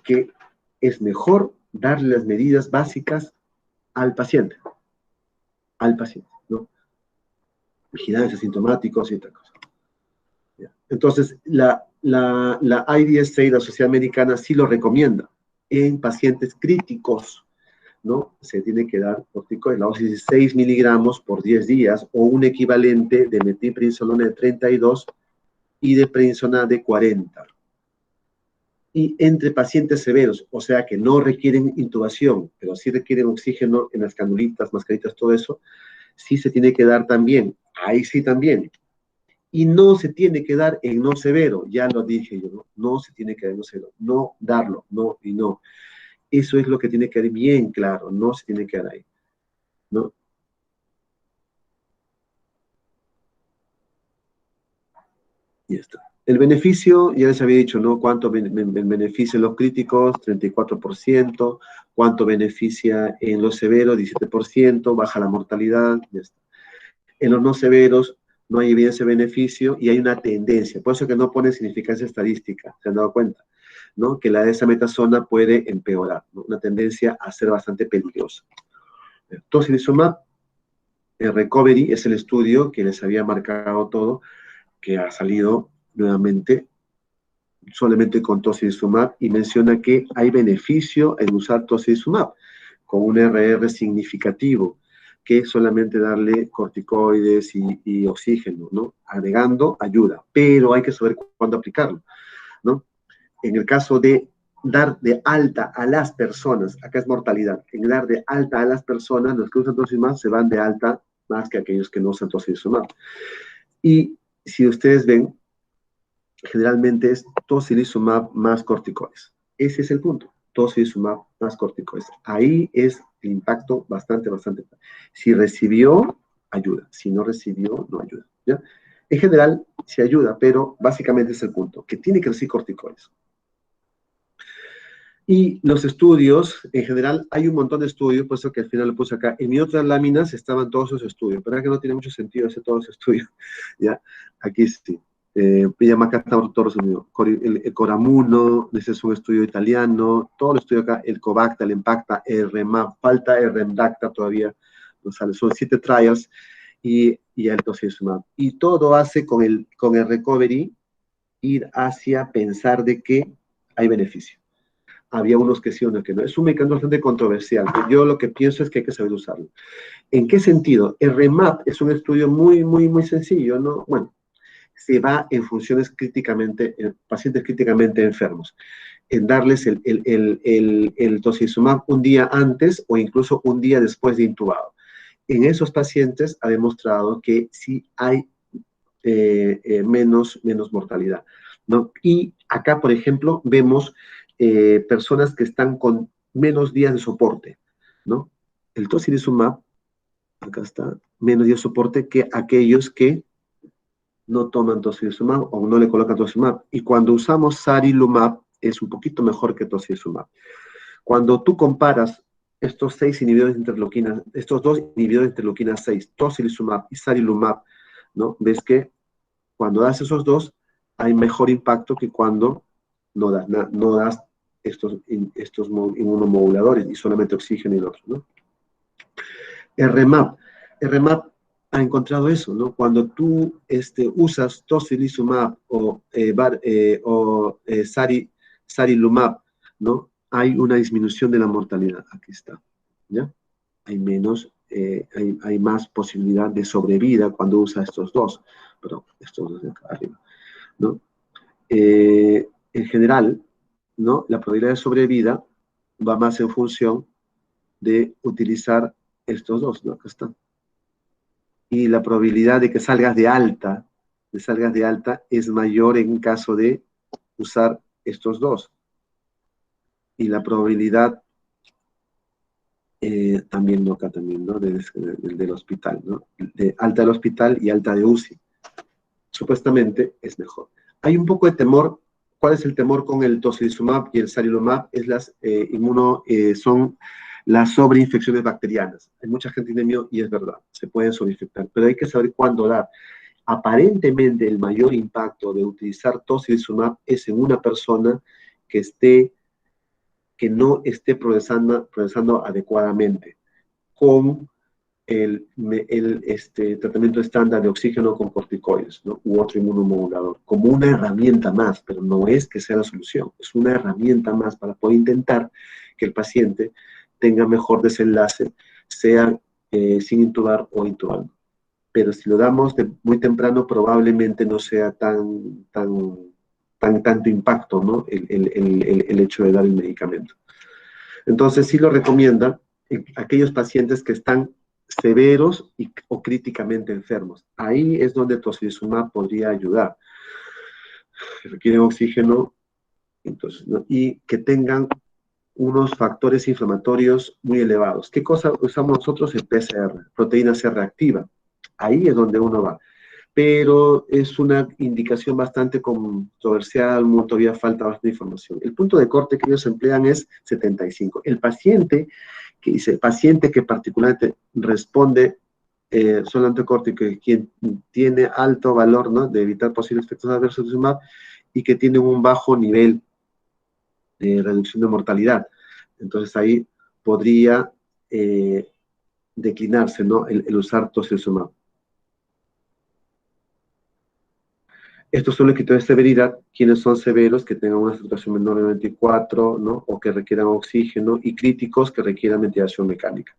que es mejor darle las medidas básicas al paciente, ¿no? Vigilancia, asintomáticos y tal cosa. Entonces, la IDSA, la Sociedad Americana, sí lo recomienda en pacientes críticos, ¿no? Se tiene que dar corticoides, la dosis de 6 miligramos por 10 días o un equivalente de metilprednisolona de 32 y de prednisona de 40. Y entre pacientes severos, o sea que no requieren intubación, pero sí requieren oxígeno en las canulitas, mascaritas, todo eso, sí se tiene que dar también, ahí sí también. Y no se tiene que dar en no severo, ya lo dije yo, no se tiene que dar en no severo, no darlo, no y no. Eso es lo que tiene que quedar bien claro, no se tiene que dar ahí, ¿no? Y ya está. El beneficio, ya les había dicho, ¿no? ¿Cuánto beneficia en los críticos? 34%. ¿Cuánto beneficia en los severos? 17%. Baja la mortalidad, ya está. En los no severos no hay evidencia de beneficio y hay una tendencia. Por eso que no pone significancia estadística, ¿se han dado cuenta? ¿No? Que la desametasona puede empeorar, ¿no? Una tendencia a ser bastante peligrosa. Tocilizumab, el recovery es el estudio que les había marcado todo, que ha salido nuevamente solamente con tocilizumab y menciona que hay beneficio en usar tocilizumab con un RR significativo, que solamente darle corticoides y oxígeno, ¿no? Agregando ayuda, pero hay que saber cuándo aplicarlo, ¿no? En el caso de dar de alta a las personas, acá es mortalidad, en dar de alta a las personas, los que usan tocilizumab se van de alta más que aquellos que no usan tocilizumab. Y si ustedes ven, generalmente es tocilizumab más corticoides. Ese es el punto, tocilizumab más corticoides. Ahí es el impacto bastante. Si recibió, ayuda. Si no recibió, no ayuda, ¿ya? En general, sí ayuda, pero básicamente es el punto, que tiene que recibir corticoides. Y los estudios, en general, hay un montón de estudios, por eso que al final lo puse acá. En mis otras láminas estaban todos esos estudios, pero es que no tiene mucho sentido hacer todos esos estudios, ¿ya? Aquí sí. Acá está todo resumido. El Coramuno, ese es un estudio italiano, todo el estudio acá, el Covacta, el Impacta, el REMAP, falta el REMDACTA todavía, no sale, son 7 trials, y el tocilizumab. Y todo hace con el recovery ir hacia pensar de que hay beneficio. Había unos que sí, unos que no. Es un mecanismo bastante controversial. Yo lo que pienso es que hay que saber usarlo. ¿En qué sentido? El REMAP es un estudio muy sencillo, ¿no? Bueno, se va en funciones críticamente, en pacientes críticamente enfermos, en darles el tocilizumab un día antes o incluso un día después de intubado. En esos pacientes ha demostrado que sí hay menos mortalidad, ¿no? Y acá, por ejemplo, vemos personas que están con menos días de soporte, ¿no? El tocilizumab, acá está, menos días de soporte que aquellos que no toman tocilizumab o no le colocan tocilizumab. Y cuando usamos sarilumab, es un poquito mejor que tocilizumab. Cuando tú comparas estos 6 inhibidores de interleuquina, estos 2 inhibidores de interleuquina 6, tocilizumab y sarilumab, ¿no? Ves que cuando das esos dos, hay mejor impacto que cuando no das estos inmunomoduladores y solamente oxígeno y el otro, ¿no? El REMAP ha encontrado eso, ¿no? Cuando tú usas tocilizumab o sarilumab, ¿no? Hay una disminución de la mortalidad. Aquí está, ¿ya? Hay menos hay más posibilidad de sobrevida cuando usa estos dos, pero estos dos de acá arriba, ¿no? En general, ¿no? La probabilidad de sobrevida va más en función de utilizar estos dos, ¿no? Acá están. Y la probabilidad de que salgas de alta es mayor en caso de usar estos dos. Y la probabilidad también, ¿no? Acá también, ¿no? Del hospital, ¿no? De alta del hospital y alta de UCI. Supuestamente es mejor. Hay un poco de temor. ¿Cuál es el temor con el tocilizumab y el sarilumab? Es son las sobreinfecciones bacterianas. Hay mucha gente que tiene miedo y es verdad, se pueden sobreinfectar, pero hay que saber cuándo dar. Aparentemente el mayor impacto de utilizar tocilizumab es en una persona que no esté progresando adecuadamente con el tratamiento estándar de oxígeno con corticoides, ¿no? U otro inmunomodulador, como una herramienta más, pero no es que sea la solución, es una herramienta más para poder intentar que el paciente tenga mejor desenlace, sea sin intubar o intubando. Pero si lo damos muy temprano, probablemente no sea tanto impacto, ¿no? El hecho de dar el medicamento. Entonces sí lo recomienda en aquellos pacientes que están severos o críticamente enfermos. Ahí es donde tocilizumab podría ayudar. Que requieren oxígeno, entonces, ¿no? Y que tengan unos factores inflamatorios muy elevados. ¿Qué cosa usamos nosotros? El PCR, proteína C reactiva. Ahí es donde uno va. Pero es una indicación bastante controversial, todavía falta bastante información. El punto de corte que ellos emplean es 75. El paciente que particularmente responde solamente corte, quien tiene alto valor, ¿no? De evitar posibles efectos adversos de sumab y que tiene un bajo nivel de reducción de mortalidad. Entonces ahí podría declinarse, ¿no? el usar tocilizumab. Estos son los criterios de severidad, quienes son severos, que tengan una saturación menor de 24, ¿no? O que requieran oxígeno, y críticos que requieran ventilación mecánica,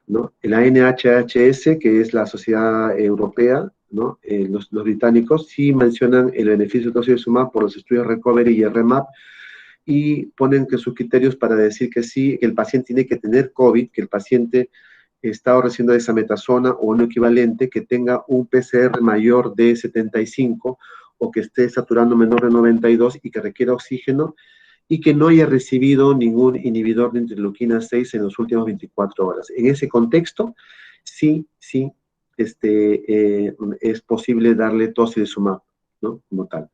¿no? La NHHS, que es la Sociedad Europea, ¿no? Los británicos sí mencionan el beneficio de tocilizumab por los estudios RECOVERY y REMAP, y ponen que sus criterios para decir que sí, que el paciente tiene que tener COVID, que el paciente está recibiendo dexametasona o un equivalente, que tenga un PCR mayor de 75 o que esté saturando menor de 92 y que requiera oxígeno y que no haya recibido ningún inhibidor de interleuquina 6 en las últimas 24 horas. En ese contexto, sí, es posible darle tocilizumab, ¿no? Como tal.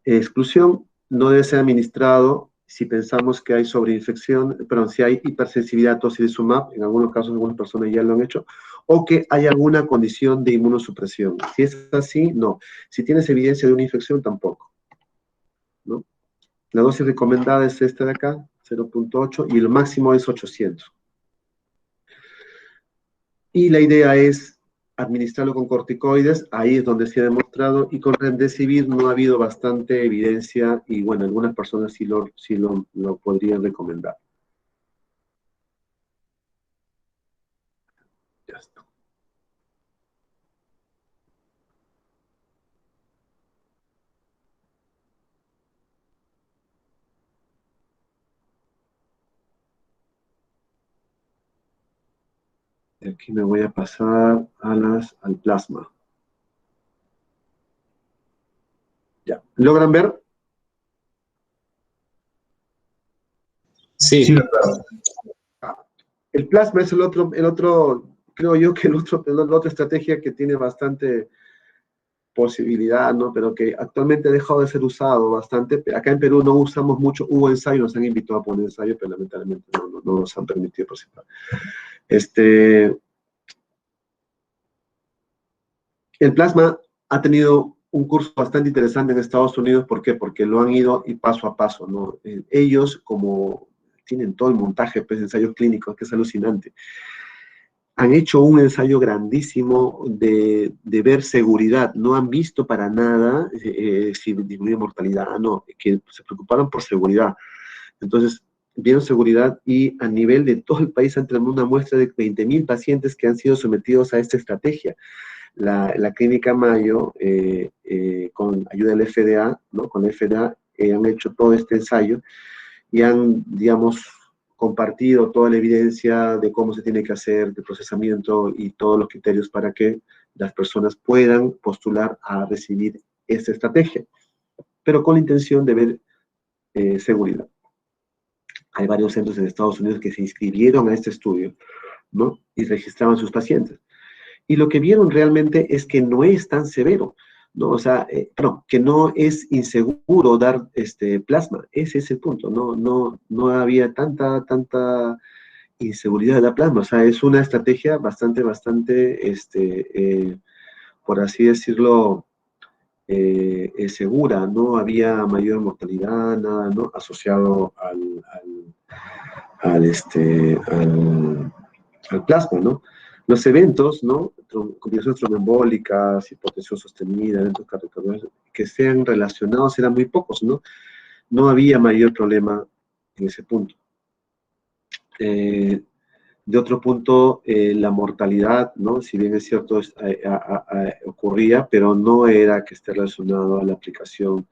Exclusión: no debe ser administrado si pensamos que hay sobreinfección, pero si hay hipersensibilidad a tocilizumab, en algunos casos algunas personas ya lo han hecho, o que hay alguna condición de inmunosupresión. Si es así, no. Si tienes evidencia de una infección, tampoco, ¿no? La dosis recomendada es esta de acá, 0.8, y el máximo es 800. Y la idea es administrarlo con corticoides, ahí es donde se ha demostrado, y con remdesivir no ha habido bastante evidencia, y bueno, algunas personas sí lo podrían recomendar. Ya está. Y aquí me voy a pasar al plasma. Ya. ¿Logran ver? Sí. El plasma es el otro, creo yo que la otra estrategia que tiene bastante posibilidad, ¿no? Pero que actualmente ha dejado de ser usado bastante. Acá en Perú no usamos mucho, hubo ensayos, nos han invitado a poner ensayos, pero lamentablemente no nos han permitido participar. El plasma ha tenido un curso bastante interesante en Estados Unidos. ¿Por qué? Porque lo han ido y paso a paso, ¿no? Ellos, como tienen todo el montaje pues, de ensayos clínicos, que es alucinante, han hecho un ensayo grandísimo de ver seguridad. No han visto para nada si disminuye mortalidad, no, que se preocuparon por seguridad. Entonces, bioseguridad, y a nivel de todo el país han tenido una muestra de 20.000 pacientes que han sido sometidos a esta estrategia. La Clínica Mayo, con ayuda del FDA, ¿no? Con la FDA, han hecho todo este ensayo y han, digamos, compartido toda la evidencia de cómo se tiene que hacer, de procesamiento y todos los criterios para que las personas puedan postular a recibir esta estrategia, pero con la intención de ver seguridad. Hay varios centros en Estados Unidos que se inscribieron a este estudio, ¿no? Y registraban sus pacientes. Y lo que vieron realmente es que no es tan severo, ¿no? O sea, que no es inseguro dar plasma. Ese es el punto. No había tanta inseguridad de la plasma. O sea, es una estrategia bastante, por así decirlo, segura. No había mayor mortalidad, nada, ¿no? Asociado al plasma, ¿no? Los eventos, ¿no? Complicaciones tromboembólicas, hipotensión sostenida, eventos cardiovasculares, que sean relacionados eran muy pocos, ¿no? No había mayor problema en ese punto. De otro punto, la mortalidad, ¿no? Si bien es cierto, ocurría, pero no era que esté relacionado a la aplicación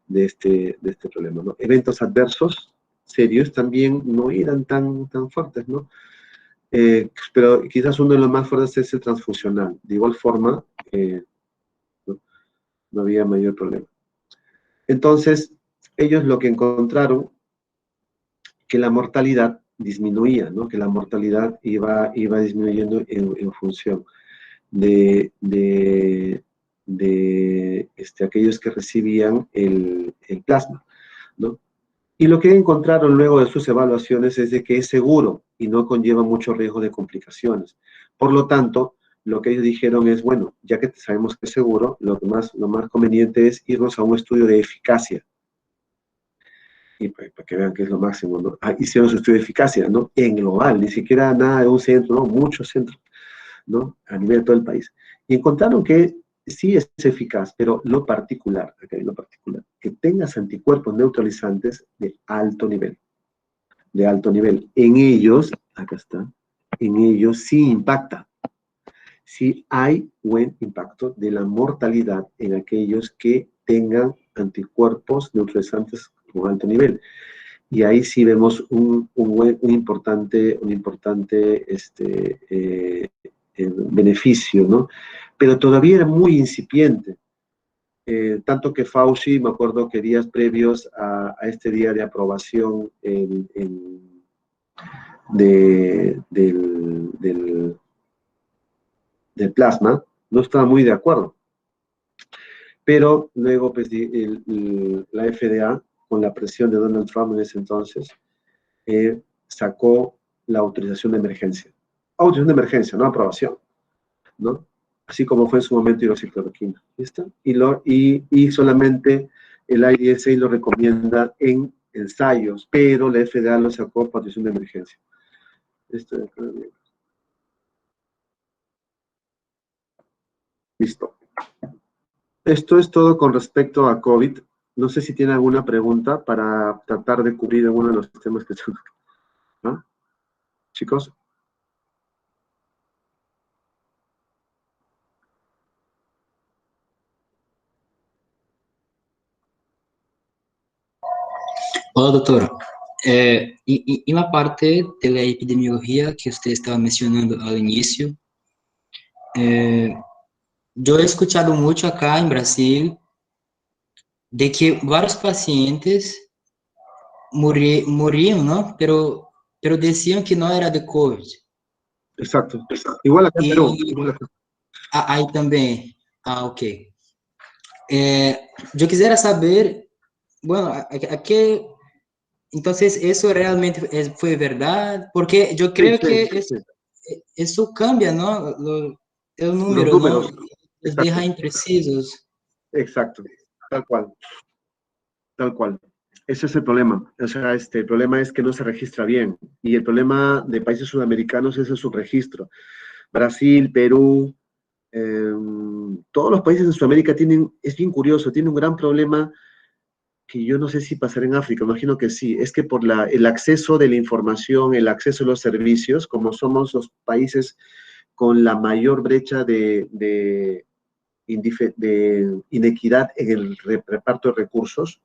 de este problema, ¿no? Eventos adversos serios también no eran tan fuertes, ¿no? Pero quizás uno de los más fuertes es el transfusional. De igual forma, no había mayor problema. Entonces, ellos lo que encontraron, que la mortalidad disminuía, ¿no? Que la mortalidad iba disminuyendo en función de aquellos que recibían el plasma, ¿no? Y lo que encontraron luego de sus evaluaciones es de que es seguro y no conlleva mucho riesgo de complicaciones. Por lo tanto, lo que ellos dijeron es, bueno, ya que sabemos que es seguro, lo más conveniente es irnos a un estudio de eficacia. Y para que vean que es lo máximo, ¿no? Hicieron su estudio de eficacia, ¿no? En global, ni siquiera nada de un centro, ¿no? Muchos centros, ¿no? A nivel de todo el país. Y encontraron que sí es eficaz, pero lo particular, que tengas anticuerpos neutralizantes de alto nivel. En ellos, acá está, en ellos sí impacta. Sí hay buen impacto de la mortalidad en aquellos que tengan anticuerpos neutralizantes con alto nivel. Y ahí sí vemos un importante beneficio, ¿no? Pero todavía era muy incipiente. Tanto que Fauci, me acuerdo que días previos a este día de aprobación del plasma, no estaba muy de acuerdo. Pero luego, pues, la FDA, con la presión de Donald Trump en ese entonces, sacó la autorización de emergencia. Autorización de emergencia, no aprobación, ¿no? Así como fue en su momento hidroxicloroquina. ¿Listo? Y solamente el IDSA lo recomienda en ensayos, pero la FDA lo sacó por autorización de emergencia. Listo. Esto es todo con respecto a COVID. No sé si tiene alguna pregunta para tratar de cubrir alguno de los temas que son. ¿No? Chicos. Hola, doctor. En la parte de la epidemiología que usted estaba mencionando al inicio, yo he escuchado mucho acá en Brasil de que varios pacientes morían, ¿no? Pero decían que no era de COVID. Exacto. Igual acá en Perú. Ahí también. Ok. Yo quisiera saber, bueno, aquí, entonces, ¿eso realmente fue verdad? Porque yo creo que eso cambia, ¿no? El número, Los números. ¿no? Les deja imprecisos. Exacto. Tal cual. Ese es el problema. O sea, el problema es que no se registra bien. Y el problema de países sudamericanos es el subregistro. Brasil, Perú, todos los países en Sudamérica es bien curioso, tienen un gran problema que yo no sé si pasará en África, imagino que sí, es que por el acceso de la información, el acceso a los servicios, como somos los países con la mayor brecha de inequidad en el reparto de recursos,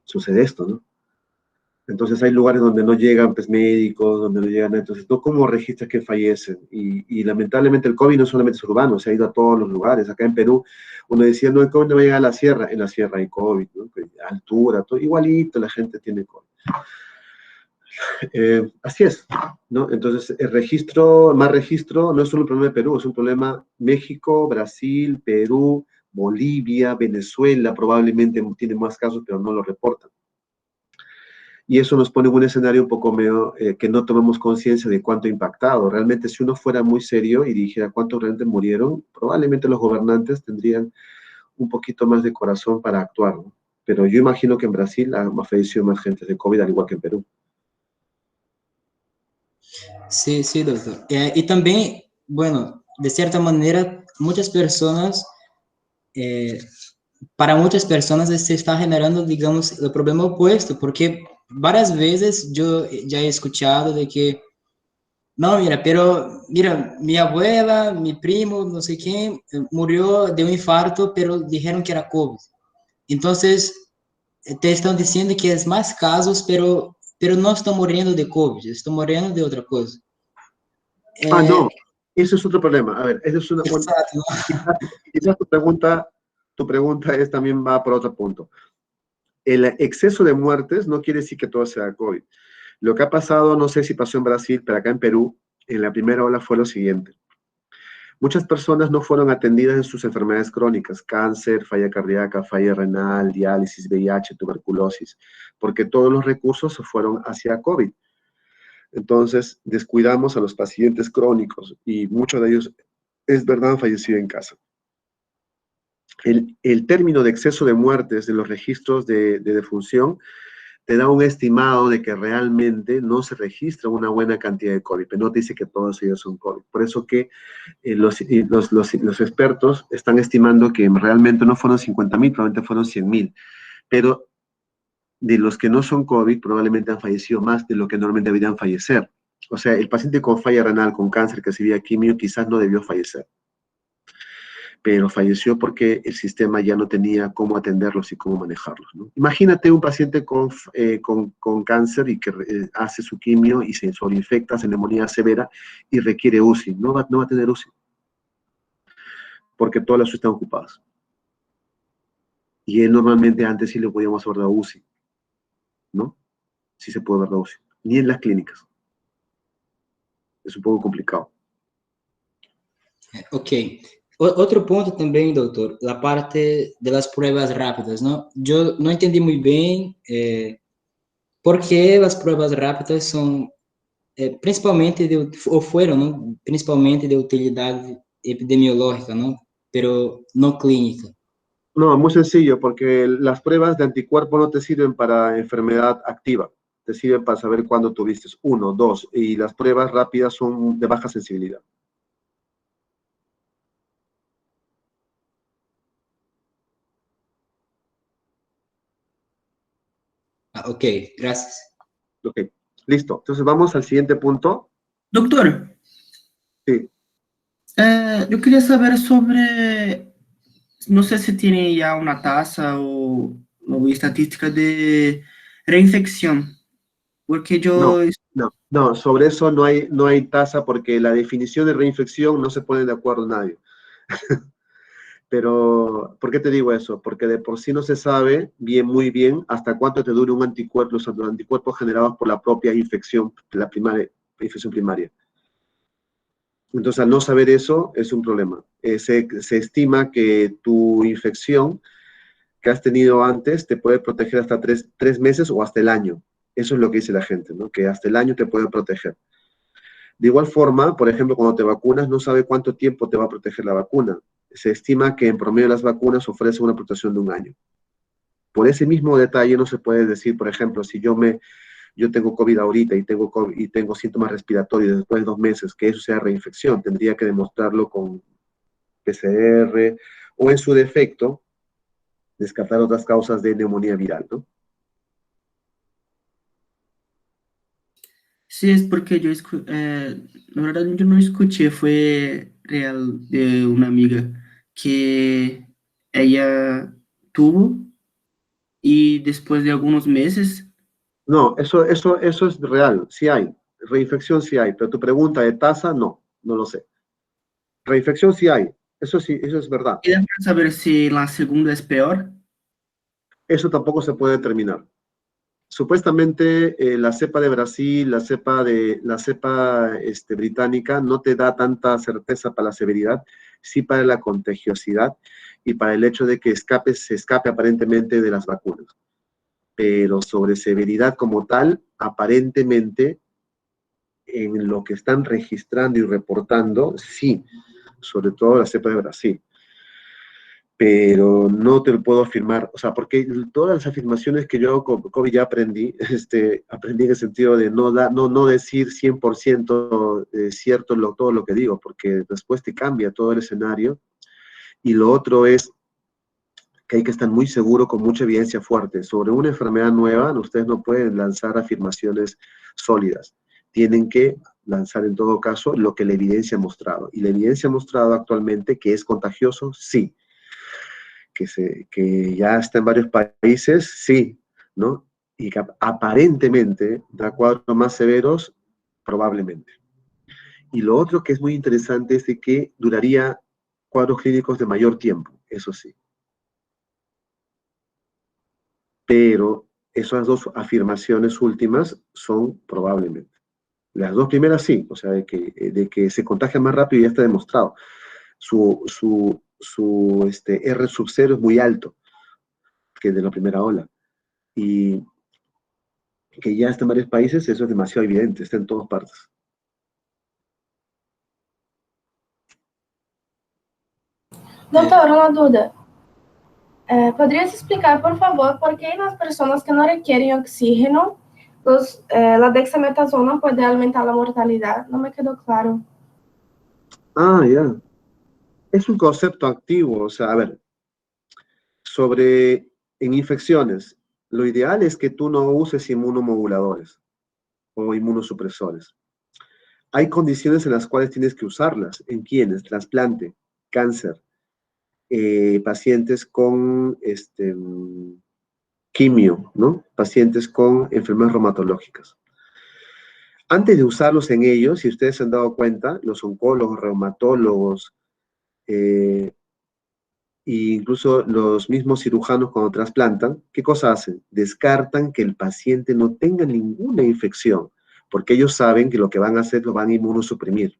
sucede esto, ¿no? Entonces hay lugares donde no llegan pues, médicos, donde no llegan, entonces, ¿tú cómo registras que fallecen? Y lamentablemente el COVID no solamente es urbano, se ha ido a todos los lugares. Acá en Perú, uno decía, no, el COVID no va a llegar a la sierra, en la sierra hay COVID, ¿no? Altura, todo, igualito la gente tiene COVID. Así es, ¿no? Entonces, más registro, no es solo un problema de Perú, es un problema México, Brasil, Perú, Bolivia, Venezuela, probablemente tiene más casos, pero no lo reportan. Y eso nos pone en un escenario un poco medio que no tomamos conciencia de cuánto ha impactado. Realmente, si uno fuera muy serio y dijera cuántos realmente murieron, probablemente los gobernantes tendrían un poquito más de corazón para actuar, ¿no? Pero yo imagino que en Brasil ha fallecido más gente de COVID, al igual que en Perú. Sí, sí, doctor. Y también, bueno, de cierta manera, muchas personas, eh, para muchas personas se está generando, digamos, el problema opuesto, porque varias veces yo ya he escuchado de que, no, mira, pero, mira, mi abuela, mi primo, no sé quién, murió de un infarto, pero dijeron que era COVID. Entonces, te están diciendo que es más casos, pero no están muriendo de COVID, están muriendo de otra cosa. Ah, no, eso es otro problema. A ver, eso es Exacto. quizás tu pregunta es, también va por otro punto. El exceso de muertes no quiere decir que todo sea COVID. Lo que ha pasado, no sé si pasó en Brasil, pero acá en Perú, en la primera ola fue lo siguiente. Muchas personas no fueron atendidas en sus enfermedades crónicas, cáncer, falla cardíaca, falla renal, diálisis, VIH, tuberculosis, porque todos los recursos se fueron hacia COVID. Entonces, descuidamos a los pacientes crónicos y muchos de ellos, es verdad, han fallecido en casa. El término de exceso de muertes de los registros de defunción te da un estimado de que realmente no se registra una buena cantidad de COVID, pero no te dice que todos ellos son COVID. Por eso que los expertos están estimando que realmente no fueron 50,000, probablemente fueron 100,000, pero de los que no son COVID probablemente han fallecido más de lo que normalmente deberían fallecer. O sea, el paciente con falla renal, con cáncer, que recibía quimio, quizás no debió fallecer, pero falleció porque el sistema ya no tenía cómo atenderlos y cómo manejarlos, ¿no? Imagínate un paciente con cáncer y que hace su quimio y se sobreinfecta, se neumonía severa y requiere UCI. No va a tener UCI, porque todas las UCI están ocupadas. Y él normalmente antes sí le podíamos haber dado UCI, ¿no? Sí se puede haber dado UCI. Ni en las clínicas. Es un poco complicado. Ok. Otro punto también, doctor, la parte de las pruebas rápidas, ¿no? Yo no entendí muy bien por qué las pruebas rápidas son principalmente, o fueron, ¿no? Principalmente de utilidad epidemiológica, ¿no? Pero no clínica. No, muy sencillo, porque las pruebas de anticuerpo no te sirven para enfermedad activa, te sirven para saber cuándo tuviste 1, 2, y las pruebas rápidas son de baja sensibilidad. Ah, ok, gracias. Ok, listo. Entonces vamos al siguiente punto. Doctor, Sí. yo quería saber sobre, no sé si tiene ya una tasa o estadística de reinfección, porque No, yo, no, sobre eso no hay tasa porque la definición de reinfección no se pone de acuerdo nadie. Pero, ¿por qué te digo eso? Porque de por sí no se sabe bien, muy bien, hasta cuánto te dura un anticuerpo, los anticuerpos generados por la propia infección, la infección primaria. Entonces, al no saber eso, es un problema. Se estima que tu infección que has tenido antes te puede proteger hasta 3 meses o hasta el año. Eso es lo que dice la gente, ¿no? Que hasta el año te puede proteger. De igual forma, por ejemplo, cuando te vacunas, no sabe cuánto tiempo te va a proteger la vacuna. Se estima que en promedio las vacunas ofrecen una protección de 1 año. Por ese mismo detalle no se puede decir, por ejemplo, si yo tengo COVID ahorita y tengo síntomas respiratorios después de 2 meses, que eso sea reinfección. Tendría que demostrarlo con PCR o en su defecto, descartar otras causas de neumonía viral, ¿no? Sí, es porque la verdad yo no escuché, fue real de una amiga que ella tuvo y después de algunos meses, No, eso es real, sí hay. Reinfección sí hay, pero tu pregunta de tasa, no lo sé. Reinfección sí hay, eso sí, eso es verdad. quería saber si la segunda es peor. Eso tampoco se puede determinar. Supuestamente la cepa de Brasil, la cepa británica no te da tanta certeza para la severidad, sí para la contagiosidad y para el hecho de que se escape aparentemente de las vacunas. Pero sobre severidad como tal, aparentemente en lo que están registrando y reportando, sí, sobre todo la cepa de Brasil. Pero no te lo puedo afirmar, o sea, porque todas las afirmaciones que yo hago con COVID ya aprendí, aprendí en el sentido de no decir 100% cierto todo lo que digo, porque después te cambia todo el escenario, y lo otro es que hay que estar muy seguro con mucha evidencia fuerte. Sobre una enfermedad nueva, ustedes no pueden lanzar afirmaciones sólidas, tienen que lanzar en todo caso lo que la evidencia ha mostrado, y la evidencia ha mostrado actualmente que es contagioso, sí, que ya está en varios países, sí, ¿no? Y que aparentemente da cuadros más severos, probablemente. Y lo otro que es muy interesante es de que duraría cuadros clínicos de mayor tiempo, eso sí. Pero esas dos afirmaciones últimas son probablemente. Las dos primeras sí, o sea, de que se contagia más rápido ya está demostrado. Su R sub 0 es muy alto, que de la primera ola. Y que ya está en varios países, eso es demasiado evidente, está en todas partes. Doutor, uma dúvida. ¿Podrías explicar, por favor, por qué las personas que no requieren oxígeno, la dexametasona puede aumentar la mortalidad? No me quedó claro. Ah, ya. Es un concepto activo, o sea, a ver, en infecciones, lo ideal es que tú no uses inmunomoduladores o inmunosupresores. Hay condiciones en las cuales tienes que usarlas. ¿En quiénes? Trasplante, cáncer, pacientes con quimio, ¿no? Pacientes con enfermedades reumatológicas. Antes de usarlos en ellos, si ustedes se han dado cuenta, los oncólogos, reumatólogos, e incluso los mismos cirujanos cuando trasplantan, ¿qué cosa hacen? Descartan que el paciente no tenga ninguna infección, porque ellos saben que lo que van a hacer lo van a inmunosuprimir.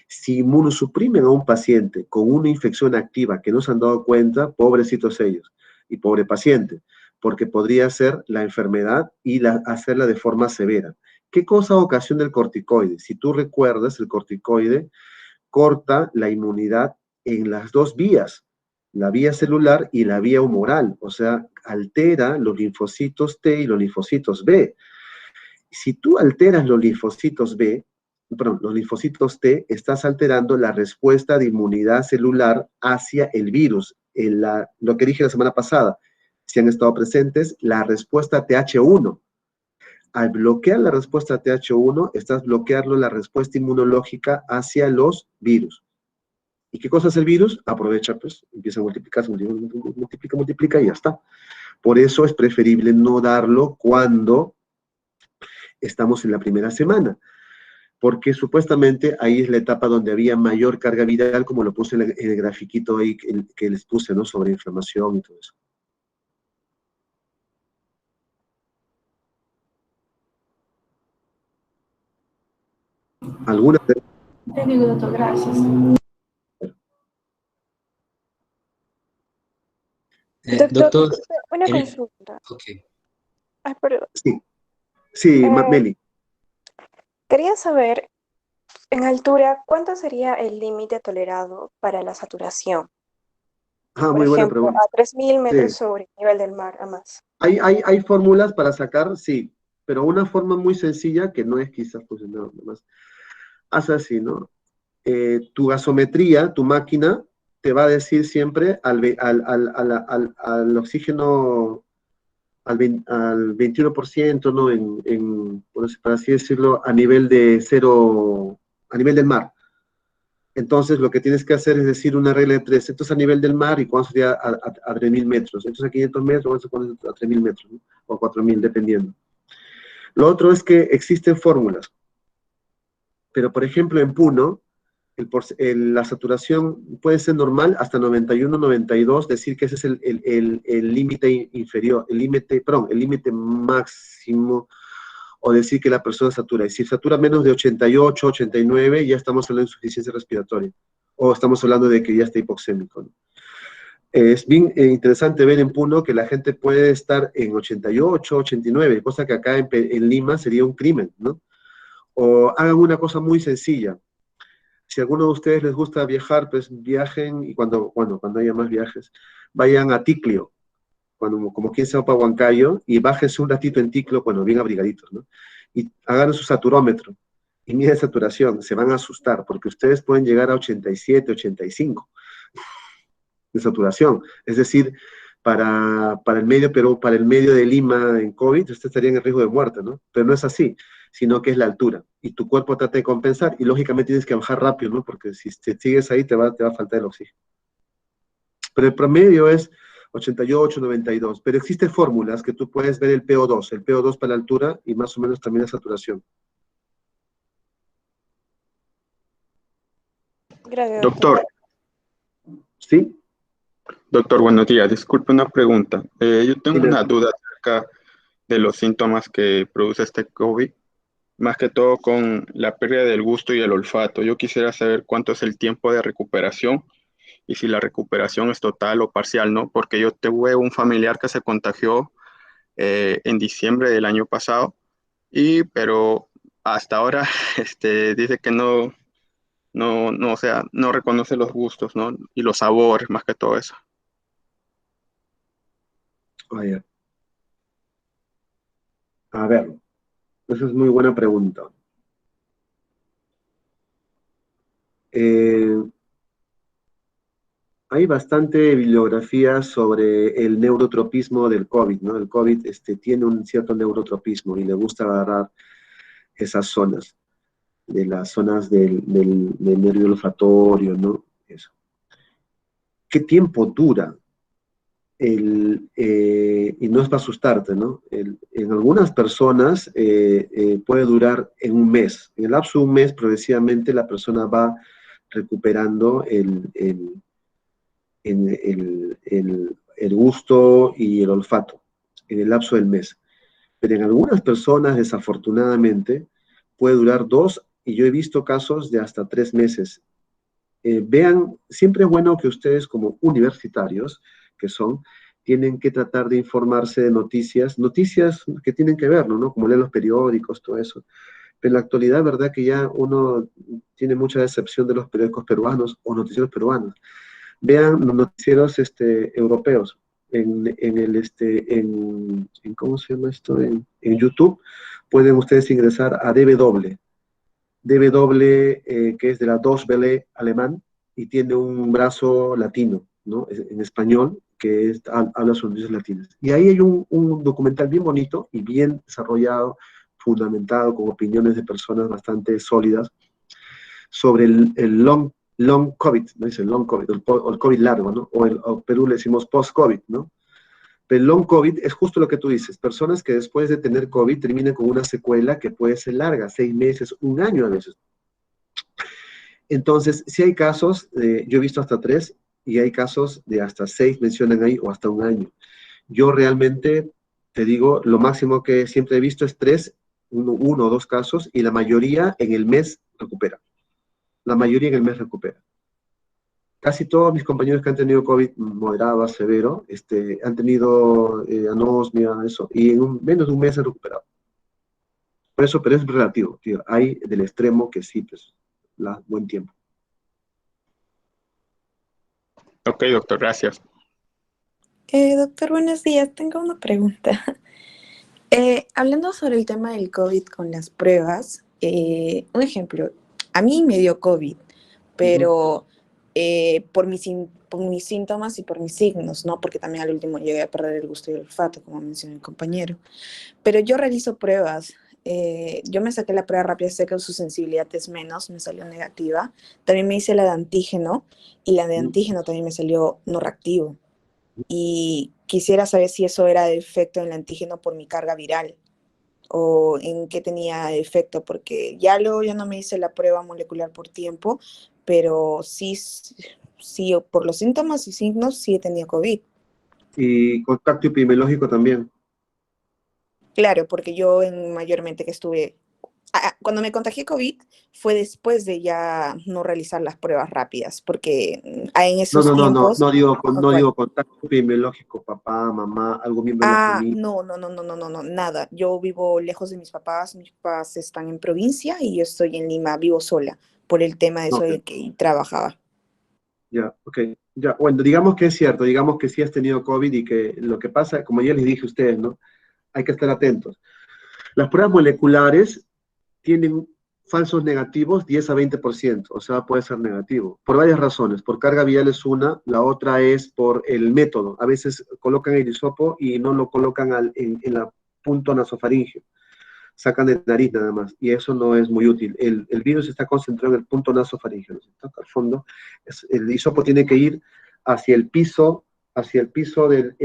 Si inmunosuprimen a un paciente con una infección activa que no se han dado cuenta, pobrecitos ellos y pobre paciente, porque podría ser la enfermedad y hacerla de forma severa. ¿Qué cosa ocasiona el corticoide? Si tú recuerdas, el corticoide corta la inmunidad en las dos vías, la vía celular y la vía humoral, o sea, altera los linfocitos T y los linfocitos B. Si tú alteras los linfocitos los linfocitos T, estás alterando la respuesta de inmunidad celular hacia el virus. Lo que dije la semana pasada, si han estado presentes, la respuesta TH1. Al bloquear la respuesta TH1, estás bloqueando la respuesta inmunológica hacia los virus. ¿Y qué cosa es el virus? Aprovecha, pues, empieza a multiplicar, multiplica y ya está. Por eso es preferible no darlo cuando estamos en la primera semana, porque supuestamente ahí es la etapa donde había mayor carga viral, como lo puse en el grafiquito ahí que les puse, ¿no? Sobre inflamación y todo eso. ¿Alguna? Entendido, doutor. Gracias. Doctor, Una en consulta. ok. Ay, perdón. Sí, Eh, Meli. Quería saber, en altura, ¿cuánto sería el límite tolerado para la saturación? Ah, Por muy buena ejemplo, pregunta. a 3.000 metros Sí. sobre el nivel del mar, a más. Hay fórmulas para sacar, sí, pero una forma muy sencilla, que no es quizás, pues nada más, haz así, ¿no? Tu gasometría, tu máquina, te va a decir siempre al oxígeno al 21%, ¿no? Por así decirlo, a nivel de cero, a nivel del mar. Entonces, lo que tienes que hacer es decir una regla de 3. Esto es a nivel del mar y cuánto sería a 3.000 metros. Esto es a 500 metros, vamos a poner a 3.000 metros, ¿no? O 4.000, dependiendo. Lo otro es que existen fórmulas. Pero, por ejemplo, en Puno, la saturación puede ser normal hasta 91, 92, decir que ese es el límite inferior, el límite máximo, o decir que la persona satura. Y si satura menos de 88, 89, ya estamos hablando de insuficiencia respiratoria, o estamos hablando de que ya está hipoxémico, ¿no? Es bien interesante ver en Puno que la gente puede estar en 88, 89, cosa que acá en Lima sería un crimen, ¿no? O hagan una cosa muy sencilla. Si a alguno de ustedes les gusta viajar, pues viajen y cuando haya más viajes, vayan a Ticlio, como quien se va para Huancayo, y bájense un ratito en Ticlio, bien abrigaditos, ¿no? Y hagan su saturómetro y miden saturación, se van a asustar, porque ustedes pueden llegar a 87, 85 de saturación. Es decir, para el medio, pero para el medio de Lima en COVID, usted estaría en riesgo de muerte, ¿no? Pero no es así, sino que es la altura. Y tu cuerpo trata de compensar, y lógicamente tienes que bajar rápido, ¿no? Porque si te sigues ahí, te va a faltar el oxígeno. Pero el promedio es 88, 92. Pero existen fórmulas que tú puedes ver el PO2 para la altura y más o menos también la saturación. Gracias, Doctor, ¿Sí? doctor, buenos días. Disculpe una pregunta. Yo tengo Dime. una duda acerca de los síntomas que produce este COVID, más que todo con la pérdida del gusto y el olfato. Yo quisiera saber cuánto es el tiempo de recuperación y si la recuperación es total o parcial, ¿no? Porque yo tuve un familiar que se contagió en diciembre del año pasado, pero hasta ahora dice que no, o sea, no reconoce los gustos, ¿no? Y los sabores, más que todo eso. Vaya. A ver, esa es muy buena pregunta. Hay bastante bibliografía sobre el neurotropismo del COVID, ¿no? El COVID tiene un cierto neurotropismo y le gusta agarrar esas zonas, de las zonas del nervio olfatorio, ¿no? Eso. ¿Qué tiempo dura? Y no es para asustarte, ¿no? En algunas personas puede durar en un mes. En el lapso de un mes, progresivamente, la persona va recuperando el gusto y el olfato en el lapso del mes. Pero en algunas personas, desafortunadamente, puede durar 2, y yo he visto casos de hasta 3 meses. Vean, siempre es bueno que ustedes como universitarios, que son, tienen que tratar de informarse de noticias que tienen que ver, ¿no? Como leer los periódicos, todo eso. Pero en la actualidad, verdad que ya uno tiene mucha decepción de los periódicos peruanos o noticieros peruanos. Vean los noticieros europeos ¿cómo se llama esto? En YouTube pueden ustedes ingresar a DW, que es de la Deutsche Welle alemán, y tiene un brazo latino, ¿no? En español, que habla sobre noticias latinas. Y ahí hay un documental bien bonito y bien desarrollado, fundamentado, con opiniones de personas bastante sólidas, sobre el long COVID, ¿no? Dice long COVID, o el COVID largo, ¿no? O Perú le decimos post-COVID, ¿no? Pero el long COVID es justo lo que tú dices, personas que después de tener COVID terminan con una secuela que puede ser larga, 6 meses, 1 año a veces. Entonces, si hay casos, yo he visto hasta 3, y hay casos de hasta 6, mencionan ahí, o hasta 1 año. Yo realmente, te digo, lo máximo que siempre he visto es 3, 1 o 2 casos, y la mayoría en el mes recupera. La mayoría en el mes recupera. Casi todos mis compañeros que han tenido COVID moderado a severo, han tenido anosmia, eso, y en menos de un mes han recuperado. Por eso, pero es relativo, tío. Hay del extremo que sí, pues, buen tiempo. Ok, doctor, gracias. Doctor, buenos días. Tengo una pregunta. Hablando sobre el tema del COVID con las pruebas, un ejemplo, a mí me dio COVID, pero por mis síntomas y por mis signos, ¿no? Porque también al último llegué a perder el gusto y el olfato, como mencionó el compañero. Pero yo realizo pruebas. Yo me saqué la prueba rápida, sé que su sensibilidad es menos, me salió negativa. También me hice la de antígeno y la de antígeno también me salió no reactivo. Y quisiera saber si eso era de efecto en el antígeno por mi carga viral o en qué tenía efecto, porque ya luego ya no me hice la prueba molecular por tiempo, pero sí, por los síntomas y signos sí he tenido COVID. Y contacto epidemiológico también. Claro, porque yo mayormente que estuve, cuando me contagié COVID fue después de ya no realizar las pruebas rápidas, porque en esos tiempos... No digo contacto epidemiológico, papá, mamá, algún miembro de la familia. No, nada. Yo vivo lejos de mis papás están en provincia y yo estoy en Lima, vivo sola, por el tema de eso de que trabajaba. Ya, ok. Ya, bueno, digamos que es cierto, digamos que sí has tenido COVID y que lo que pasa, como ya les dije a ustedes, ¿no? Hay que estar atentos. Las pruebas moleculares tienen falsos negativos 10 a 20%, o sea, puede ser negativo, por varias razones. Por carga viral es una, la otra es por el método. A veces colocan el hisopo y no lo colocan en la punto nasofaringeo, sacan de nariz nada más, y eso no es muy útil. El virus está concentrado en el punto nasofaringeo, ¿no? Al fondo, el hisopo tiene que ir hacia el piso el piso del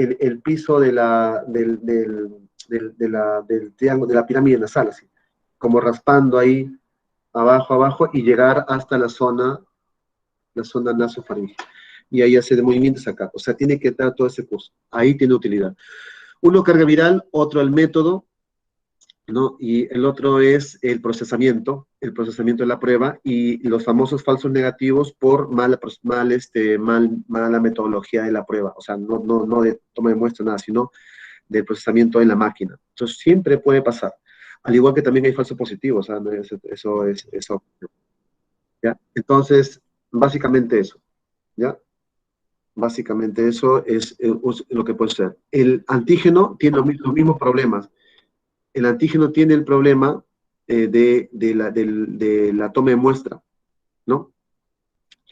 triángulo, de la pirámide nasal, así, como raspando ahí, abajo, y llegar hasta la zona nasofaringea. Y ahí hace de movimientos acá. O sea, tiene que dar todo ese curso. Ahí tiene utilidad. Uno carga viral, otro el método, ¿no? Y el otro es el procesamiento de la prueba y los famosos falsos negativos por mala metodología de la prueba. O sea, no de toma de muestra, nada, sino del procesamiento en la máquina. Entonces, siempre puede pasar. Al igual que también hay falsos positivos, ¿no? Eso es eso. ¿Ya? Entonces, básicamente eso, ¿ya? Básicamente eso es lo que puede ser. El antígeno tiene los mismos problemas. El antígeno tiene el problema de la toma de muestra, ¿no?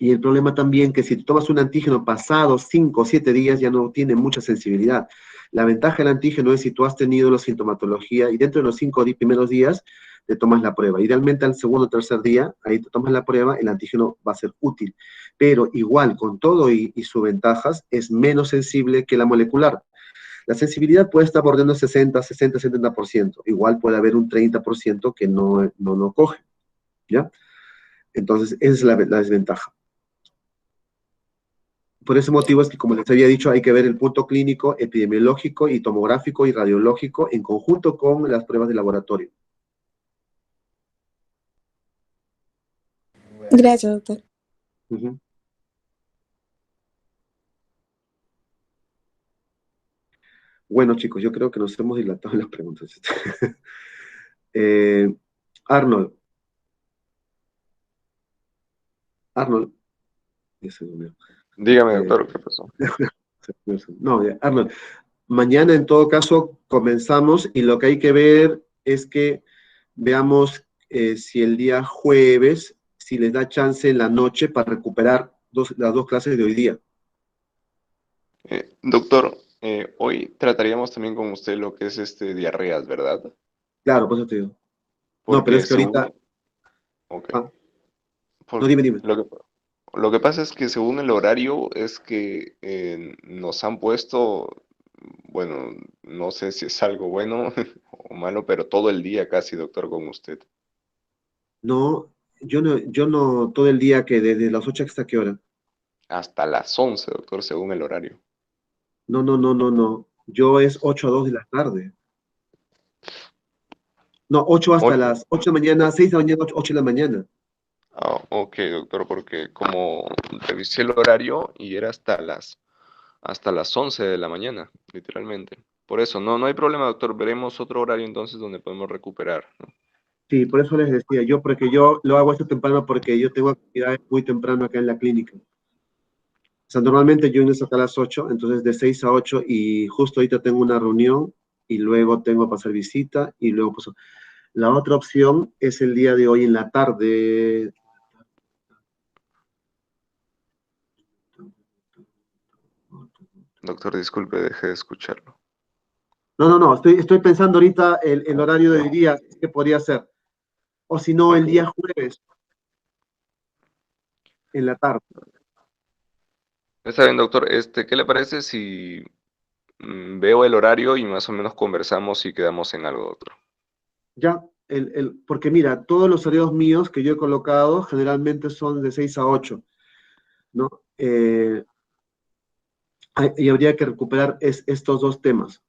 Y el problema también que si tú tomas un antígeno pasado 5 o 7 días ya no tiene mucha sensibilidad. La ventaja del antígeno es si tú has tenido la sintomatología y dentro de los 5 primeros días te tomas la prueba. Idealmente al segundo o tercer día, ahí te tomas la prueba, el antígeno va a ser útil. Pero igual, con todo y sus ventajas, es menos sensible que la molecular. La sensibilidad puede estar bordeando 70%. Igual puede haber un 30% que no coge, ¿ya? Entonces, esa es la desventaja. Por ese motivo es que, como les había dicho, hay que ver el punto clínico, epidemiológico y tomográfico y radiológico en conjunto con las pruebas de laboratorio. Gracias, doctor. Bueno, chicos, yo creo que nos hemos dilatado en las preguntas. Arnold. Dígame, doctor, ¿qué pasó? No, Arnold, mañana en todo caso comenzamos y lo que hay que ver es que veamos si el día jueves, si les da chance en la noche para recuperar las dos clases de hoy día. Doctor, hoy trataríamos también con usted lo que es diarreas, ¿verdad? Claro, por eso te digo. Porque no, pero es que ahorita... Okay. No, dime. Lo que pasa es que según el horario es que nos han puesto, bueno, no sé si es algo bueno o malo, pero todo el día casi, doctor, con usted. No, yo no todo el día, que desde las 8 hasta qué hora. Hasta las 11, doctor, según el horario. No. Yo es 8 a 2 de la tarde. No, 8 hasta las 8 de la mañana, 6 de la mañana, 8 de la mañana. Ah, ok, doctor, porque como revisé el horario y era hasta las 11 de la mañana, literalmente. Por eso, no hay problema, doctor. Veremos otro horario entonces donde podemos recuperar, ¿no? Sí, por eso les decía, porque yo lo hago esto temprano porque yo tengo actividades muy temprano acá en la clínica. O sea, normalmente yo ingreso acá a las 8, entonces de 6 a 8 y justo ahorita tengo una reunión y luego tengo para hacer visita y luego pues... La otra opción es el día de hoy en la tarde. Doctor, disculpe, dejé de escucharlo. No, estoy pensando ahorita el horario de hoy día, que podría ser. O si no, el Ok. día jueves, en la tarde. Está bien, doctor. ¿Qué le parece si veo el horario y más o menos conversamos y quedamos en algo, doctor? Ya, porque mira, todos los horarios míos que yo he colocado generalmente son de 6 a 8, ¿no? Y habría que recuperar estos dos temas,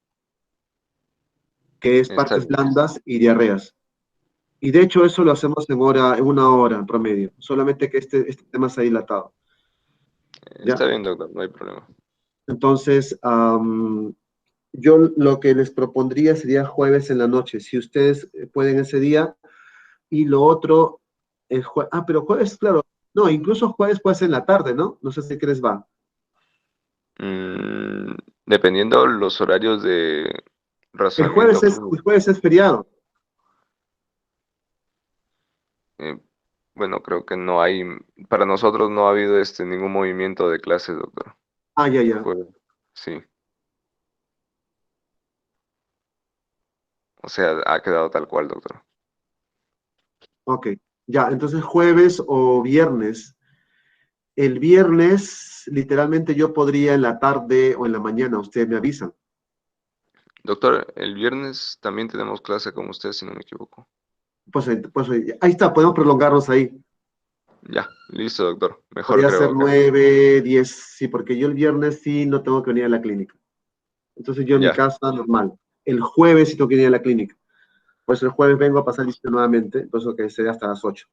que es Está partes bien, blandas y diarreas. Y de hecho eso lo hacemos en una hora en promedio, solamente que este tema se ha dilatado, ¿ya? está bien, doctor, no hay problema. Entonces, yo lo que les propondría sería jueves en la noche, si ustedes pueden ese día, y lo otro, pero jueves, claro, no, incluso jueves puede ser en la tarde, ¿no? No sé si qué les va. Mm, Dependiendo los horarios de El jueves razonamiento, es, el jueves es feriado. eh, bueno, creo que no hay, para nosotros no ha habido ningún movimiento de clases, doctor. Ah, ya. Pues, sí, o sea, ha quedado tal cual, doctor. Ok, ya, entonces jueves o viernes. El viernes, literalmente yo podría en la tarde o en la mañana, ustedes me avisan. Doctor, el viernes también tenemos clase con usted, si no me equivoco. Pues ahí está, podemos prolongarnos ahí. Ya, listo, doctor. Mejor Podría ser creo que. 9, 10, sí, porque yo el viernes sí no tengo que venir a la clínica. Entonces yo en mi Ya, casa normal. El jueves sí tengo que venir a la clínica. Pues el jueves vengo a pasar lista nuevamente, por eso que sería hasta las 8.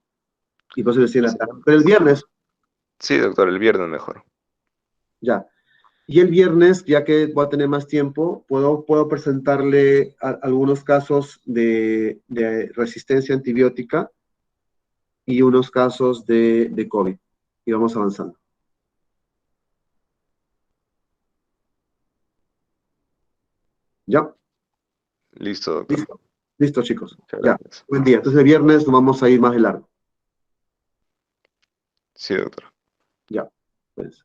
Y por eso decía en la sí, tarde. Pero el viernes, sí, doctor, el viernes mejor. ya. Y el viernes, ya que voy a tener más tiempo, puedo presentarle algunos casos de resistencia antibiótica y unos casos de COVID. Y vamos avanzando. ¿Ya? Listo, doctor. Listo. Listo, chicos. Muchas Ya. gracias. Buen día. Entonces el viernes nos vamos a ir más de largo. Sí, doctor. Ya. Pues.